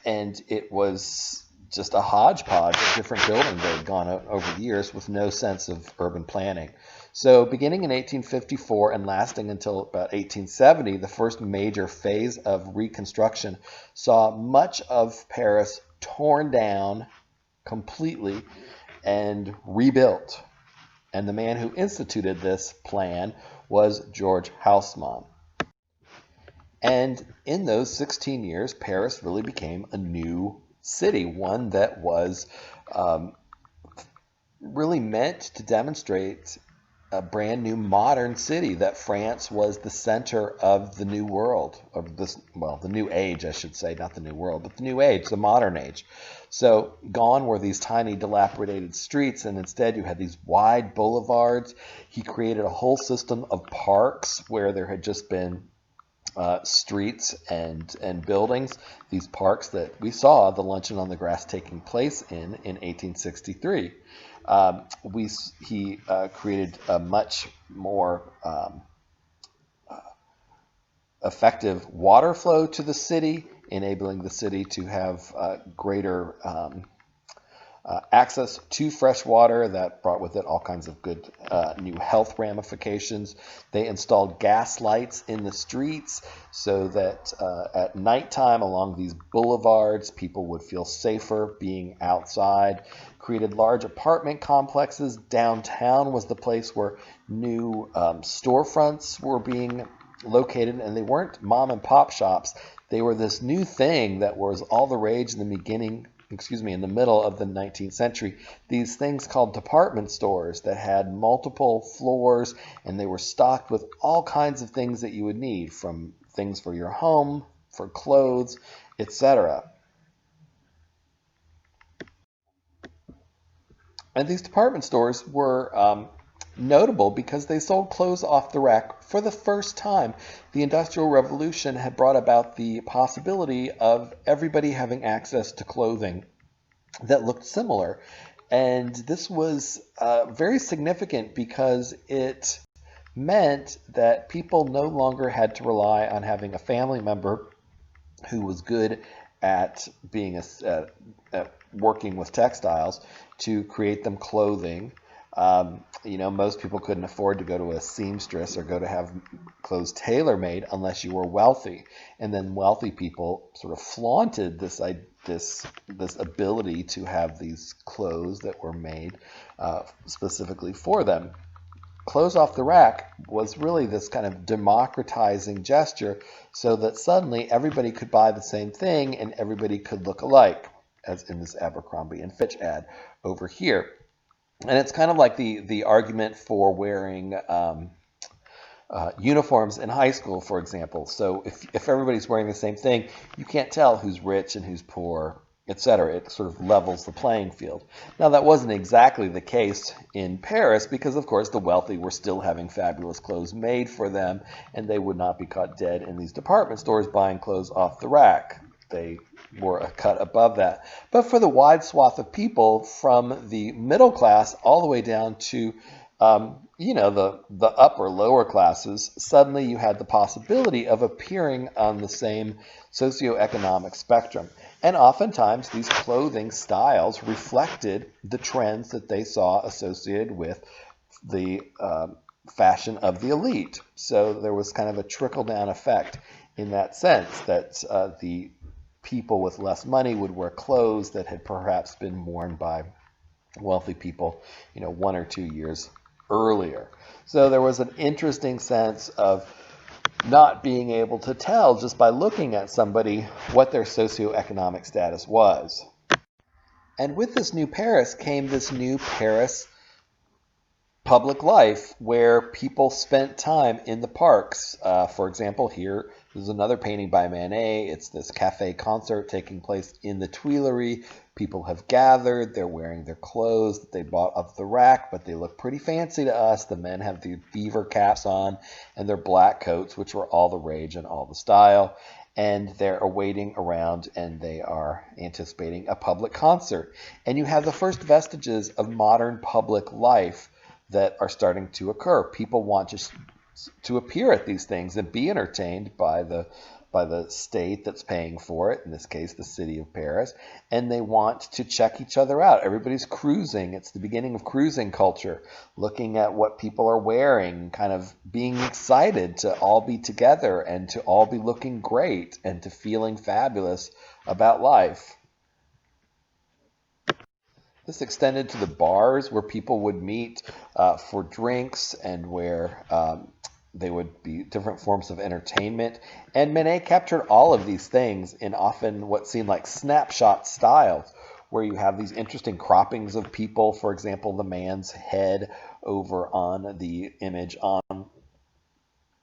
and it was just a hodgepodge of different buildings that had gone over the years with no sense of urban planning. So beginning in 1854 and lasting until about 1870, the first major phase of reconstruction saw much of Paris torn down completely and rebuilt. And the man who instituted this plan was George Haussmann. And in those 16 years, Paris really became a new city, one that was um, really meant to demonstrate a brand new modern city, that France was the center of the new world, of this, well, the new age, I should say, not the new world, but the new age, the modern age. So gone were these tiny dilapidated streets, and instead you had these wide boulevards. He created a whole system of parks where there had just been streets and buildings, these parks that we saw the luncheon on the grass taking place in 1863. He created a much more effective water flow to the city, enabling the city to have greater access to fresh water. That brought with it all kinds of good new health ramifications. They installed gas lights in the streets so that at nighttime along these boulevards, people would feel safer being outside. Created large apartment complexes. Downtown was the place where new storefronts were being located, and they weren't mom and pop shops. They were this new thing that was all the rage in the in the middle of the 19th century, these things called department stores that had multiple floors, and they were stocked with all kinds of things that you would need, from things for your home, for clothes, etc. And these department stores were notable because they sold clothes off the rack for the first time. The Industrial Revolution had brought about the possibility of everybody having access to clothing that looked similar. And this was very significant because it meant that people no longer had to rely on having a family member who was good at being at working with textiles to create them clothing. Most people couldn't afford to go to a seamstress or go to have clothes tailor-made unless you were wealthy. And then wealthy people sort of flaunted this ability to have these clothes that were made specifically for them. Clothes off the rack was really this kind of democratizing gesture so that suddenly everybody could buy the same thing and everybody could look alike, as in this Abercrombie and Fitch ad over here. And it's kind of like the argument for wearing uniforms in high school, for example. So if everybody's wearing the same thing, you can't tell who's rich and who's poor, etc. It sort of levels the playing field. Now, that wasn't exactly the case in Paris because, of course, the wealthy were still having fabulous clothes made for them, and they would not be caught dead in these department stores buying clothes off the rack. They were a cut above that. But for the wide swath of people, from the middle class all the way down to the upper lower classes, suddenly you had the possibility of appearing on the same socioeconomic spectrum. And oftentimes these clothing styles reflected the trends that they saw associated with the fashion of the elite. So there was kind of a trickle-down effect in that sense, that the people with less money would wear clothes that had perhaps been worn by wealthy people, 1 or 2 years earlier. So there was an interesting sense of not being able to tell just by looking at somebody what their socioeconomic status was. And with this new Paris came this new Paris public life where people spent time in the parks. For example, here is another painting by Manet. It's this cafe concert taking place in the Tuileries. People have gathered. They're wearing their clothes that they bought off the rack, but they look pretty fancy to us. The men have the beaver caps on and their black coats, which were all the rage and all the style. And they're awaiting around and they are anticipating a public concert. And you have the first vestiges of modern public life that are starting to occur. People want to appear at these things and be entertained by the state that's paying for it, in this case the city of Paris, and they want to check each other out. Everybody's cruising. It's the beginning of cruising culture, looking at what people are wearing, kind of being excited to all be together and to all be looking great and to feeling fabulous about life. This extended to the bars where people would meet for drinks and where They would be different forms of entertainment. And Manet captured all of these things in often what seemed like snapshot styles, where you have these interesting croppings of people. For example, the man's head over on the image on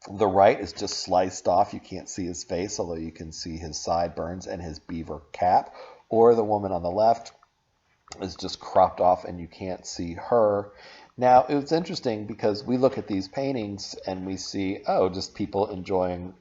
the right is just sliced off. You can't see his face, although you can see his sideburns and his beaver cap. Or the woman on the left is just cropped off and you can't see her. Now, it's interesting because we look at these paintings and we see, oh, just people enjoying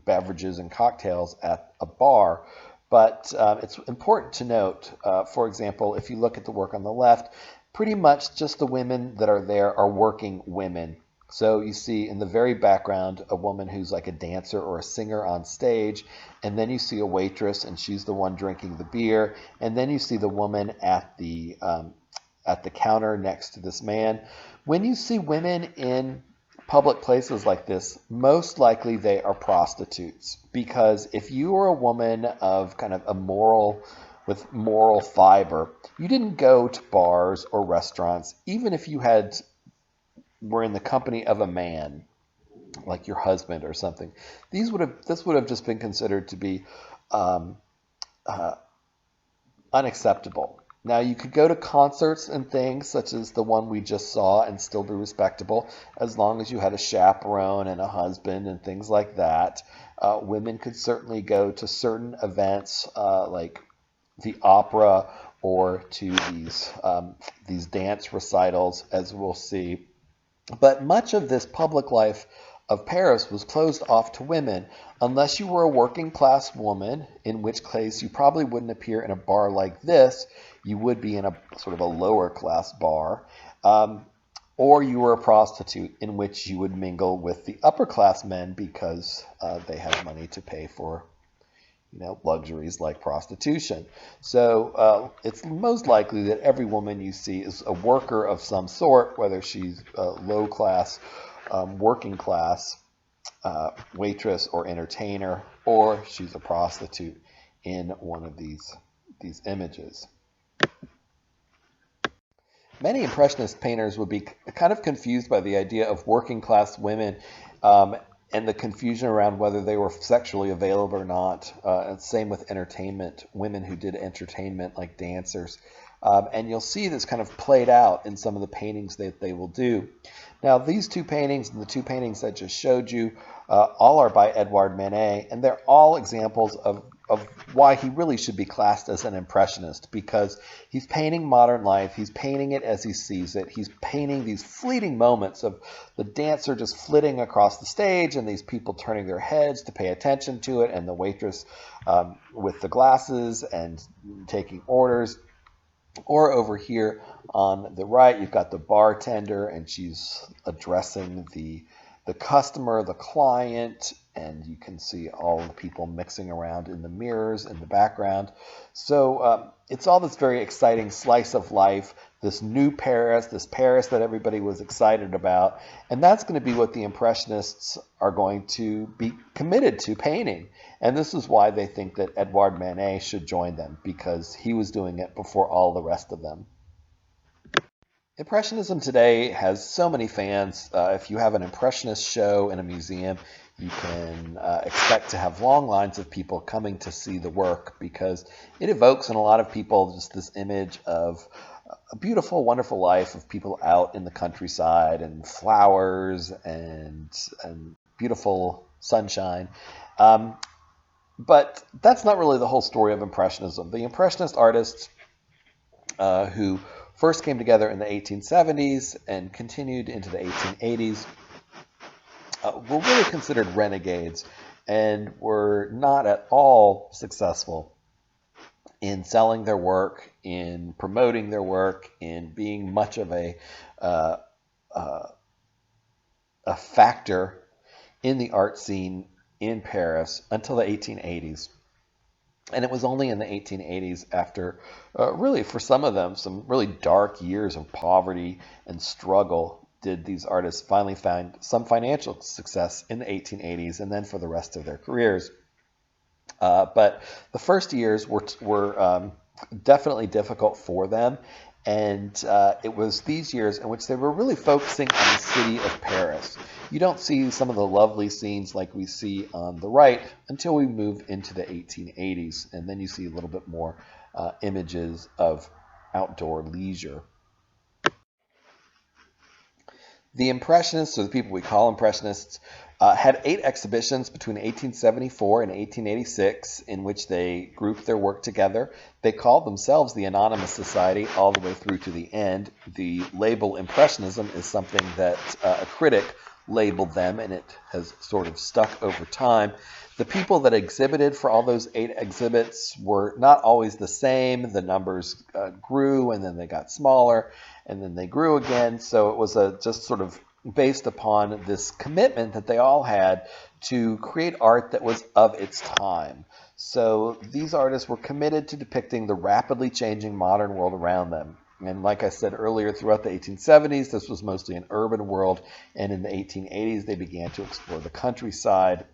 beverages and cocktails at a bar. But it's important to note, for example, if you look at the work on the left, pretty much just the women that are there are working women. So you see in the very background a woman who's like a dancer or a singer on stage, and then you see a waitress, and she's the one drinking the beer, and then you see the woman at the counter next to this man. When you see women in public places like this, most likely they are prostitutes, because if you are a woman of kind of a with moral fiber, you didn't go to bars or restaurants, even if you were in the company of a man, like your husband or something. This would have just been considered to be um, unacceptable. Now, you could go to concerts and things such as the one we just saw and still be respectable, as long as you had a chaperone and a husband and things like that. Women could certainly go to certain events like the opera or to these dance recitals, as we'll see. But much of this public life of Paris was closed off to women, unless you were a working class woman, in which case you probably wouldn't appear in a bar like this. You would be in a sort of a lower class bar. Or you were a prostitute, in which you would mingle with the upper class men because they had money to pay for luxuries like prostitution. So it's most likely that every woman you see is a worker of some sort, whether she's low class, working class, waitress or entertainer, or she's a prostitute in one of these images. Many Impressionist painters would be kind of confused by the idea of working class women and the confusion around whether they were sexually available or not. And same with entertainment, women who did entertainment like dancers. And you'll see this kind of played out in some of the paintings that they will do. Now, these two paintings and the two paintings I just showed you all are by Edouard Manet, and they're all examples of why he really should be classed as an impressionist, because he's painting modern life, he's painting it as he sees it, he's painting these fleeting moments of the dancer just flitting across the stage and these people turning their heads to pay attention to it, and the waitress with the glasses and taking orders. Or over here on the right, you've got the bartender, and she's addressing the customer, the client, and you can see all the people mixing around in the mirrors in the background. So it's all this very exciting slice of life, this new Paris, this Paris that everybody was excited about. And that's going to be what the Impressionists are going to be committed to painting. And this is why they think that Edouard Manet should join them, because he was doing it before all the rest of them. Impressionism today has so many fans. If you have an Impressionist show in a museum, you can expect to have long lines of people coming to see the work, because it evokes in a lot of people just this image of a beautiful, wonderful life of people out in the countryside and flowers and beautiful sunshine. But that's not really the whole story of Impressionism. The Impressionist artists who first came together in the 1870s and continued into the 1880s were really considered renegades and were not at all successful in selling their work, in promoting their work, in being much of a factor in the art scene in Paris until the 1880s. And it was only in the 1880s, after really, for some of them, some really dark years of poverty and struggle, did these artists finally find some financial success in the 1880s, and then for the rest of their careers. But the first years were definitely difficult for them, And it was these years in which they were really focusing on the city of Paris. You don't see some of the lovely scenes like we see on the right until we move into the 1880s, and then you see a little bit more images of outdoor leisure. The Impressionists, or the people we call Impressionists, had 8 exhibitions between 1874 and 1886 in which they grouped their work together. They called themselves the Anonymous Society all the way through to the end. The label Impressionism is something that a critic labeled them, and it has sort of stuck over time. The people that exhibited for all those 8 exhibits were not always the same. The numbers grew, and then they got smaller, and then they grew again. So it was just sort of based upon this commitment that they all had to create art that was of its time. So these artists were committed to depicting the rapidly changing modern world around them. And like I said earlier, throughout the 1870s, this was mostly an urban world, and in the 1880s, they began to explore the countryside.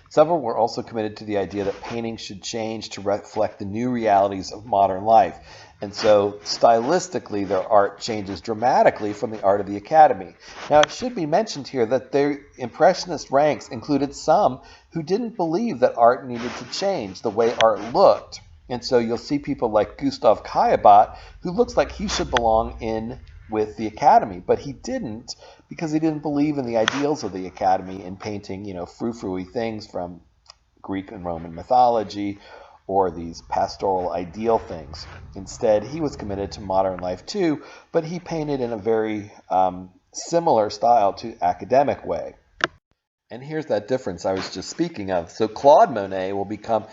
Several were also committed to the idea that painting should change to reflect the new realities of modern life. And so, stylistically, their art changes dramatically from the art of the Academy. Now, it should be mentioned here that their Impressionist ranks included some who didn't believe that art needed to change the way art looked. And so you'll see people like Gustav Caillebotte, who looks like he should belong in with the Academy, but he didn't, because he didn't believe in the ideals of the Academy in painting, frou-frou-y things from Greek and Roman mythology or these pastoral ideal things. Instead, he was committed to modern life too, but he painted in a very similar style to academic way. And here's that difference I was just speaking of. So Claude Monet will become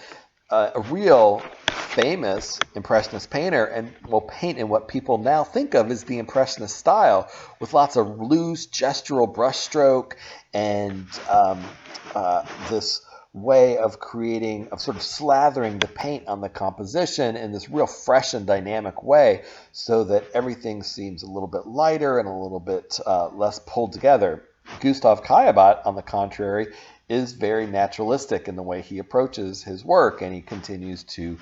a real famous Impressionist painter and will paint in what people now think of as the Impressionist style, with lots of loose gestural brushstroke and this way of creating, of sort of slathering the paint on the composition in this real fresh and dynamic way, so that everything seems a little bit lighter and a little bit less pulled together. Gustav Caillebotte, on the contrary, is very naturalistic in the way he approaches his work, and he continues to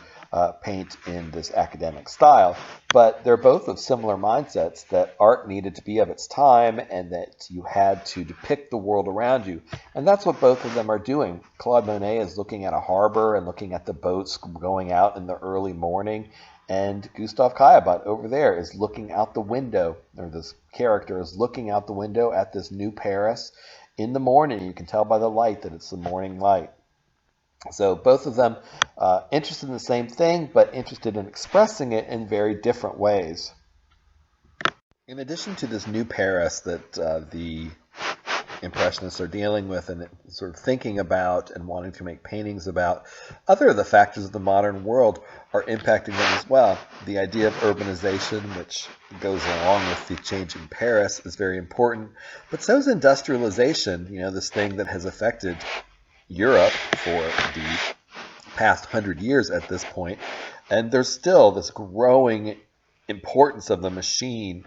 paint in this academic style. But they're both of similar mindsets, that art needed to be of its time and that you had to depict the world around you. And that's what both of them are doing. Claude Monet is looking at a harbor and looking at the boats going out in the early morning. And Gustav Caillebotte over there is looking out the window, or this character is looking out the window at this new Paris in the morning. You can tell by the light that it's the morning light. So both of them interested in the same thing, but interested in expressing it in very different ways. In addition to this new Paris that the Impressionists are dealing with and sort of thinking about and wanting to make paintings about, other of the factors of the modern world are impacting them as well. The idea of urbanization, which goes along with the changing Paris, is very important, but so is industrialization, this thing that has affected Europe for the past 100 years at this point. And there's still this growing importance of the machine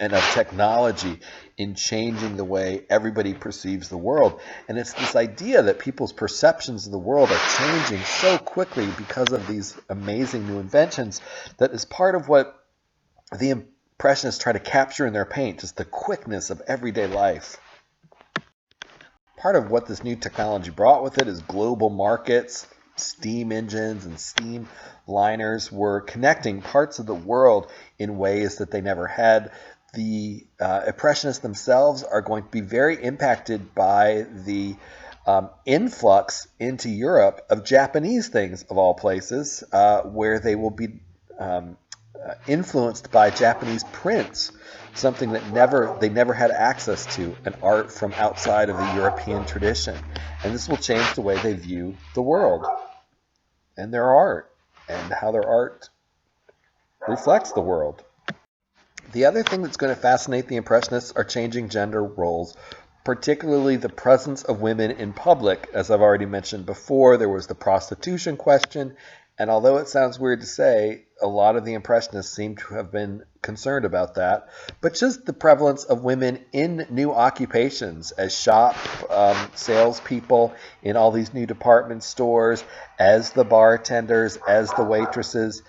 and of technology in changing the way everybody perceives the world. And it's this idea that people's perceptions of the world are changing so quickly because of these amazing new inventions that is part of what the Impressionists try to capture in their paint, just the quickness of everyday life. Part of what this new technology brought with it is global markets. Steam engines and steam liners were connecting parts of the world in ways that they never had. The Impressionists themselves are going to be very impacted by the influx into Europe of Japanese things, of all places, where they will be influenced by Japanese prints, something that they never had access to, an art from outside of the European tradition. And this will change the way they view the world and their art and how their art reflects the world. The other thing that's going to fascinate the Impressionists are changing gender roles, particularly the presence of women in public. As I've already mentioned before, there was the prostitution question, and although it sounds weird to say, a lot of the Impressionists seem to have been concerned about that, but just the prevalence of women in new occupations as shop salespeople in all these new department stores, as the bartenders, as the waitresses.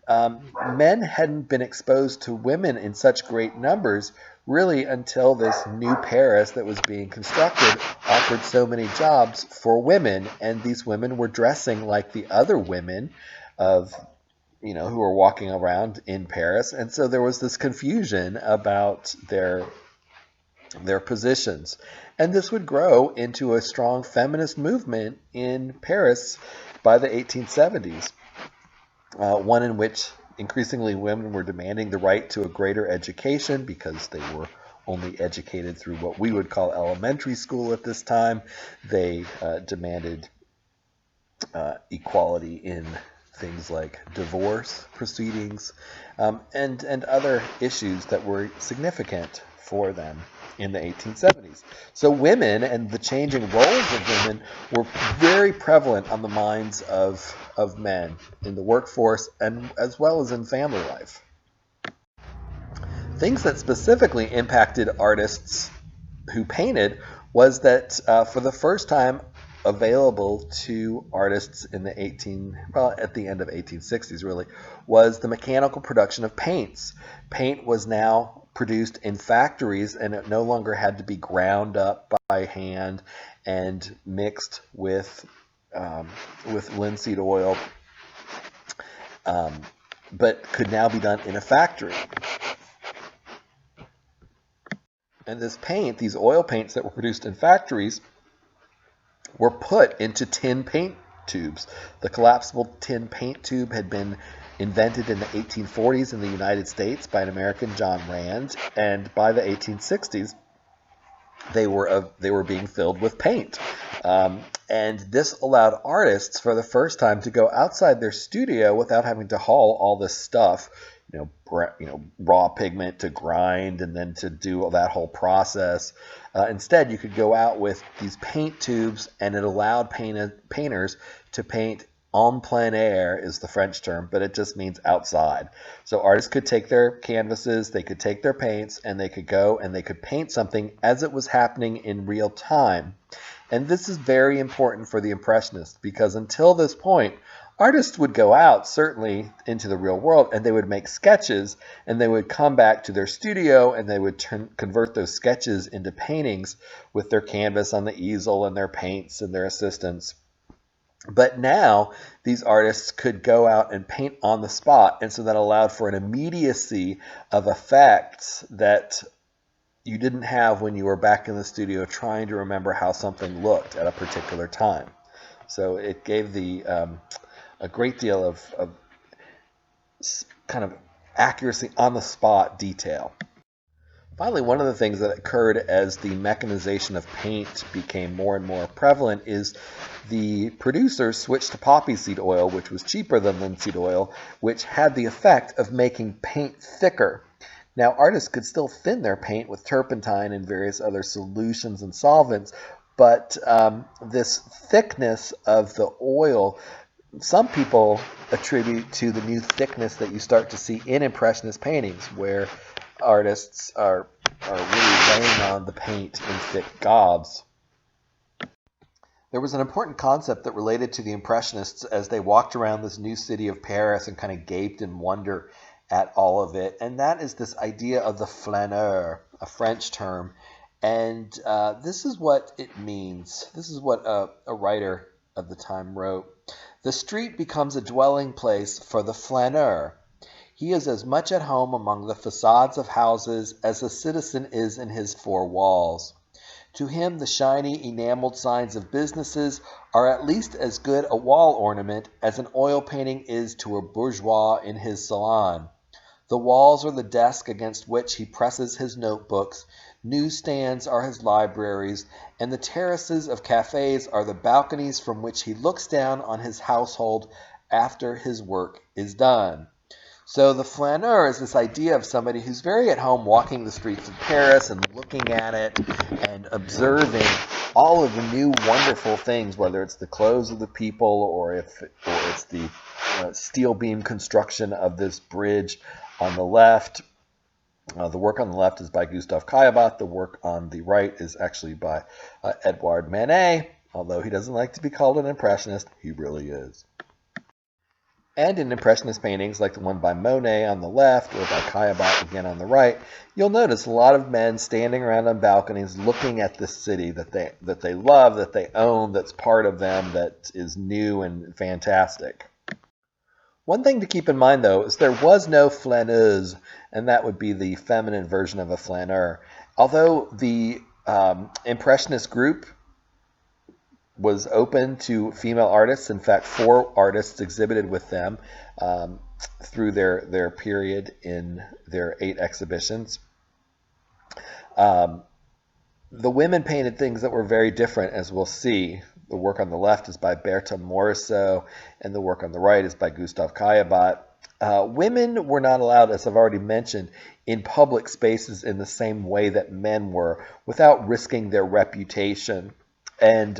men hadn't been exposed to women in such great numbers really until this new Paris that was being constructed offered so many jobs for women, and these women were dressing like the other women of who were walking around in Paris, and so there was this confusion about their positions. And this would grow into a strong feminist movement in Paris by the 1870s, one in which increasingly women were demanding the right to a greater education because they were only educated through what we would call elementary school at this time. They demanded equality in things like divorce proceedings and other issues that were significant for them in the 1870s. So women and the changing roles of women were very prevalent on the minds of men in the workforce and as well as in family life. Things that specifically impacted artists who painted was that for the first time available to artists in the at the end of 1860s really, was the mechanical production of paints. Paint was now produced in factories, and it no longer had to be ground up by hand and mixed with linseed oil, but could now be done in a factory. And this paint, these oil paints that were produced in factories, were put into tin paint tubes. The collapsible tin paint tube had been invented in the 1840s in the United States by an American, John Rand, and by the 1860s, they were being filled with paint. And this allowed artists for the first time to go outside their studio without having to haul all this stuff, raw pigment to grind and then to do that whole process. Instead, you could go out with these paint tubes, and it allowed painters to paint en plein air, is the French term, but it just means outside. So artists could take their canvases, they could take their paints, and they could go and they could paint something as it was happening in real time. And this is very important for the Impressionists, because until this point, artists would go out, certainly, into the real world, and they would make sketches, and they would come back to their studio, and they would convert those sketches into paintings with their canvas on the easel and their paints and their assistants. But now, these artists could go out and paint on the spot, and so that allowed for an immediacy of effects that you didn't have when you were back in the studio trying to remember how something looked at a particular time. So it gave a great deal of kind of accuracy on the spot detail. Finally, one of the things that occurred as the mechanization of paint became more and more prevalent is the producers switched to poppy seed oil, which was cheaper than linseed oil, which had the effect of making paint thicker. Now, artists could still thin their paint with turpentine and various other solutions and solvents, but this thickness of the oil, some people attribute to the new thickness that you start to see in Impressionist paintings, where artists are really laying on the paint in thick gobs. There was an important concept that related to the Impressionists as they walked around this new city of Paris and kind of gaped in wonder at all of it, and that is this idea of the flaneur, a French term. And this is what it means. This is what a writer of the time wrote. The street becomes a dwelling place for the flaneur. He is as much at home among the facades of houses as a citizen is in his four walls. To him, the shiny, enameled signs of businesses are at least as good a wall ornament as an oil painting is to a bourgeois in his salon. The walls are the desk against which he presses his notebooks, newsstands are his libraries, and the terraces of cafes are the balconies from which he looks down on his household after his work is done. So the flaneur is this idea of somebody who's very at home walking the streets of Paris and looking at it and observing all of the new wonderful things, whether it's the clothes of the people or it's the steel beam construction of this bridge on the left. The work on the left is by Gustave Caillebotte. The work on the right is actually by Edouard Manet. Although he doesn't like to be called an Impressionist, he really is. And in Impressionist paintings, like the one by Monet on the left or by Caillebotte again on the right, you'll notice a lot of men standing around on balconies looking at this city that they love, that they own, that's part of them, that is new and fantastic. One thing to keep in mind, though, is there was no flaneuse, and that would be the feminine version of a flaneur. Although the Impressionist group was open to female artists. In fact, 4 artists exhibited with them through their period in their 8 exhibitions. The women painted things that were very different, as we'll see. The work on the left is by Bertha Morisot, and the work on the right is by Gustave Caillebotte. Women were not allowed, as I've already mentioned, in public spaces in the same way that men were, without risking their reputation. And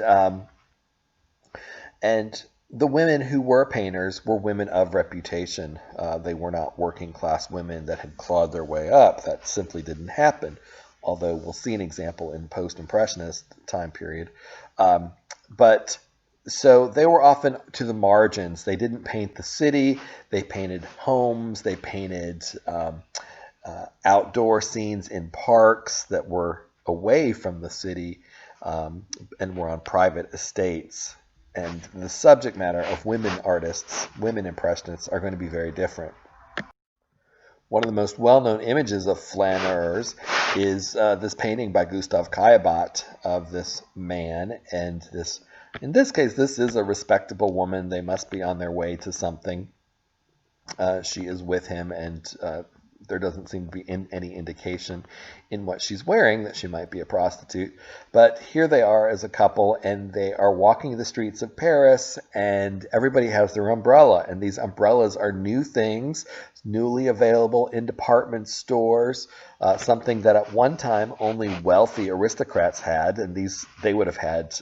the women who were painters were women of reputation. They were not working class women that had clawed their way up. That simply didn't happen, although we'll see an example in post-impressionist time period. But so they were often to the margins. They didn't paint the city. They painted homes. They painted outdoor scenes in parks that were away from the city and were on private estates. And the subject matter of women artists, women impressionists, are going to be very different. One of the most well-known images of flaneurs is this painting by Gustave Caillebotte of this man, and this, in this case, this is a respectable woman. They must be on their way to something. She is with him, and there doesn't seem to be any indication in what she's wearing that she might be a prostitute. But here they are as a couple, and they are walking the streets of Paris, and everybody has their umbrella. And these umbrellas are new things, newly available in department stores, something that at one time only wealthy aristocrats had, and they would have had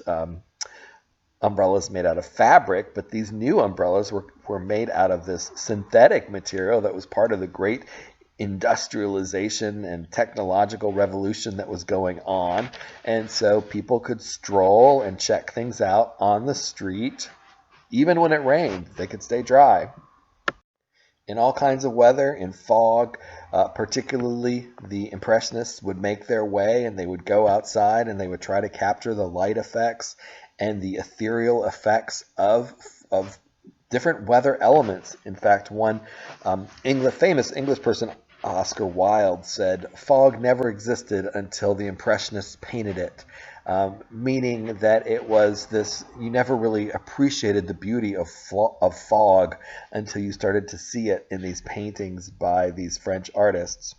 umbrellas made out of fabric, but these new umbrellas were made out of this synthetic material that was part of the great industrialization and technological revolution that was going on. And so people could stroll and check things out on the street. Even when it rained, they could stay dry. In all kinds of weather, in fog, particularly the Impressionists would make their way, and they would go outside and they would try to capture the light effects and the ethereal effects of different weather elements. In fact, one famous English person, Oscar Wilde, said, "Fog never existed until the Impressionists painted it," meaning that it was this, you never really appreciated the beauty of fog until you started to see it in these paintings by these French artists.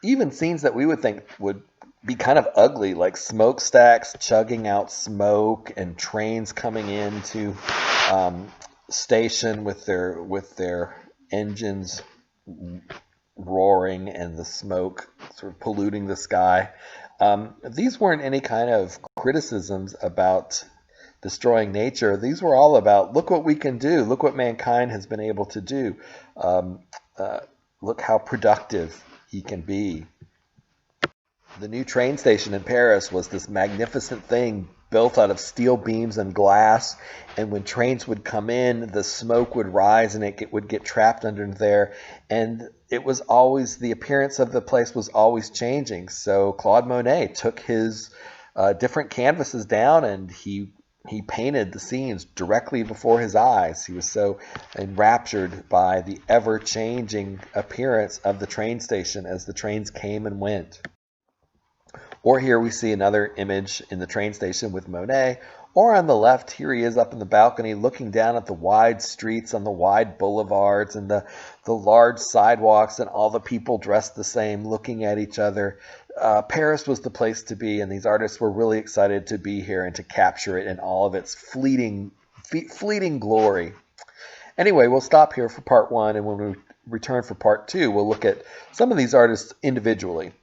Even scenes that we would think would be kind of ugly, like smokestacks chugging out smoke and trains coming into station with their engines roaring and the smoke sort of polluting the sky. These weren't any kind of criticisms about destroying nature. These were all about, look what we can do. Look what mankind has been able to do. Look how productive he can be. The new train station in Paris was this magnificent thing built out of steel beams and glass, and when trains would come in, the smoke would rise and it would get trapped under there, and it was always, the appearance of the place was always changing. So Claude Monet took his different canvases down, and he painted the scenes directly before his eyes. He was so enraptured by the ever-changing appearance of the train station as the trains came and went. Or here we see another image in the train station with Monet. Or on the left, here he is up in the balcony looking down at the wide streets on the wide boulevards and the large sidewalks and all the people dressed the same looking at each other. Paris was the place to be, and these artists were really excited to be here and to capture it in all of its fleeting glory. Anyway, we'll stop here for part 1, and when we return for part 2, we'll look at some of these artists individually.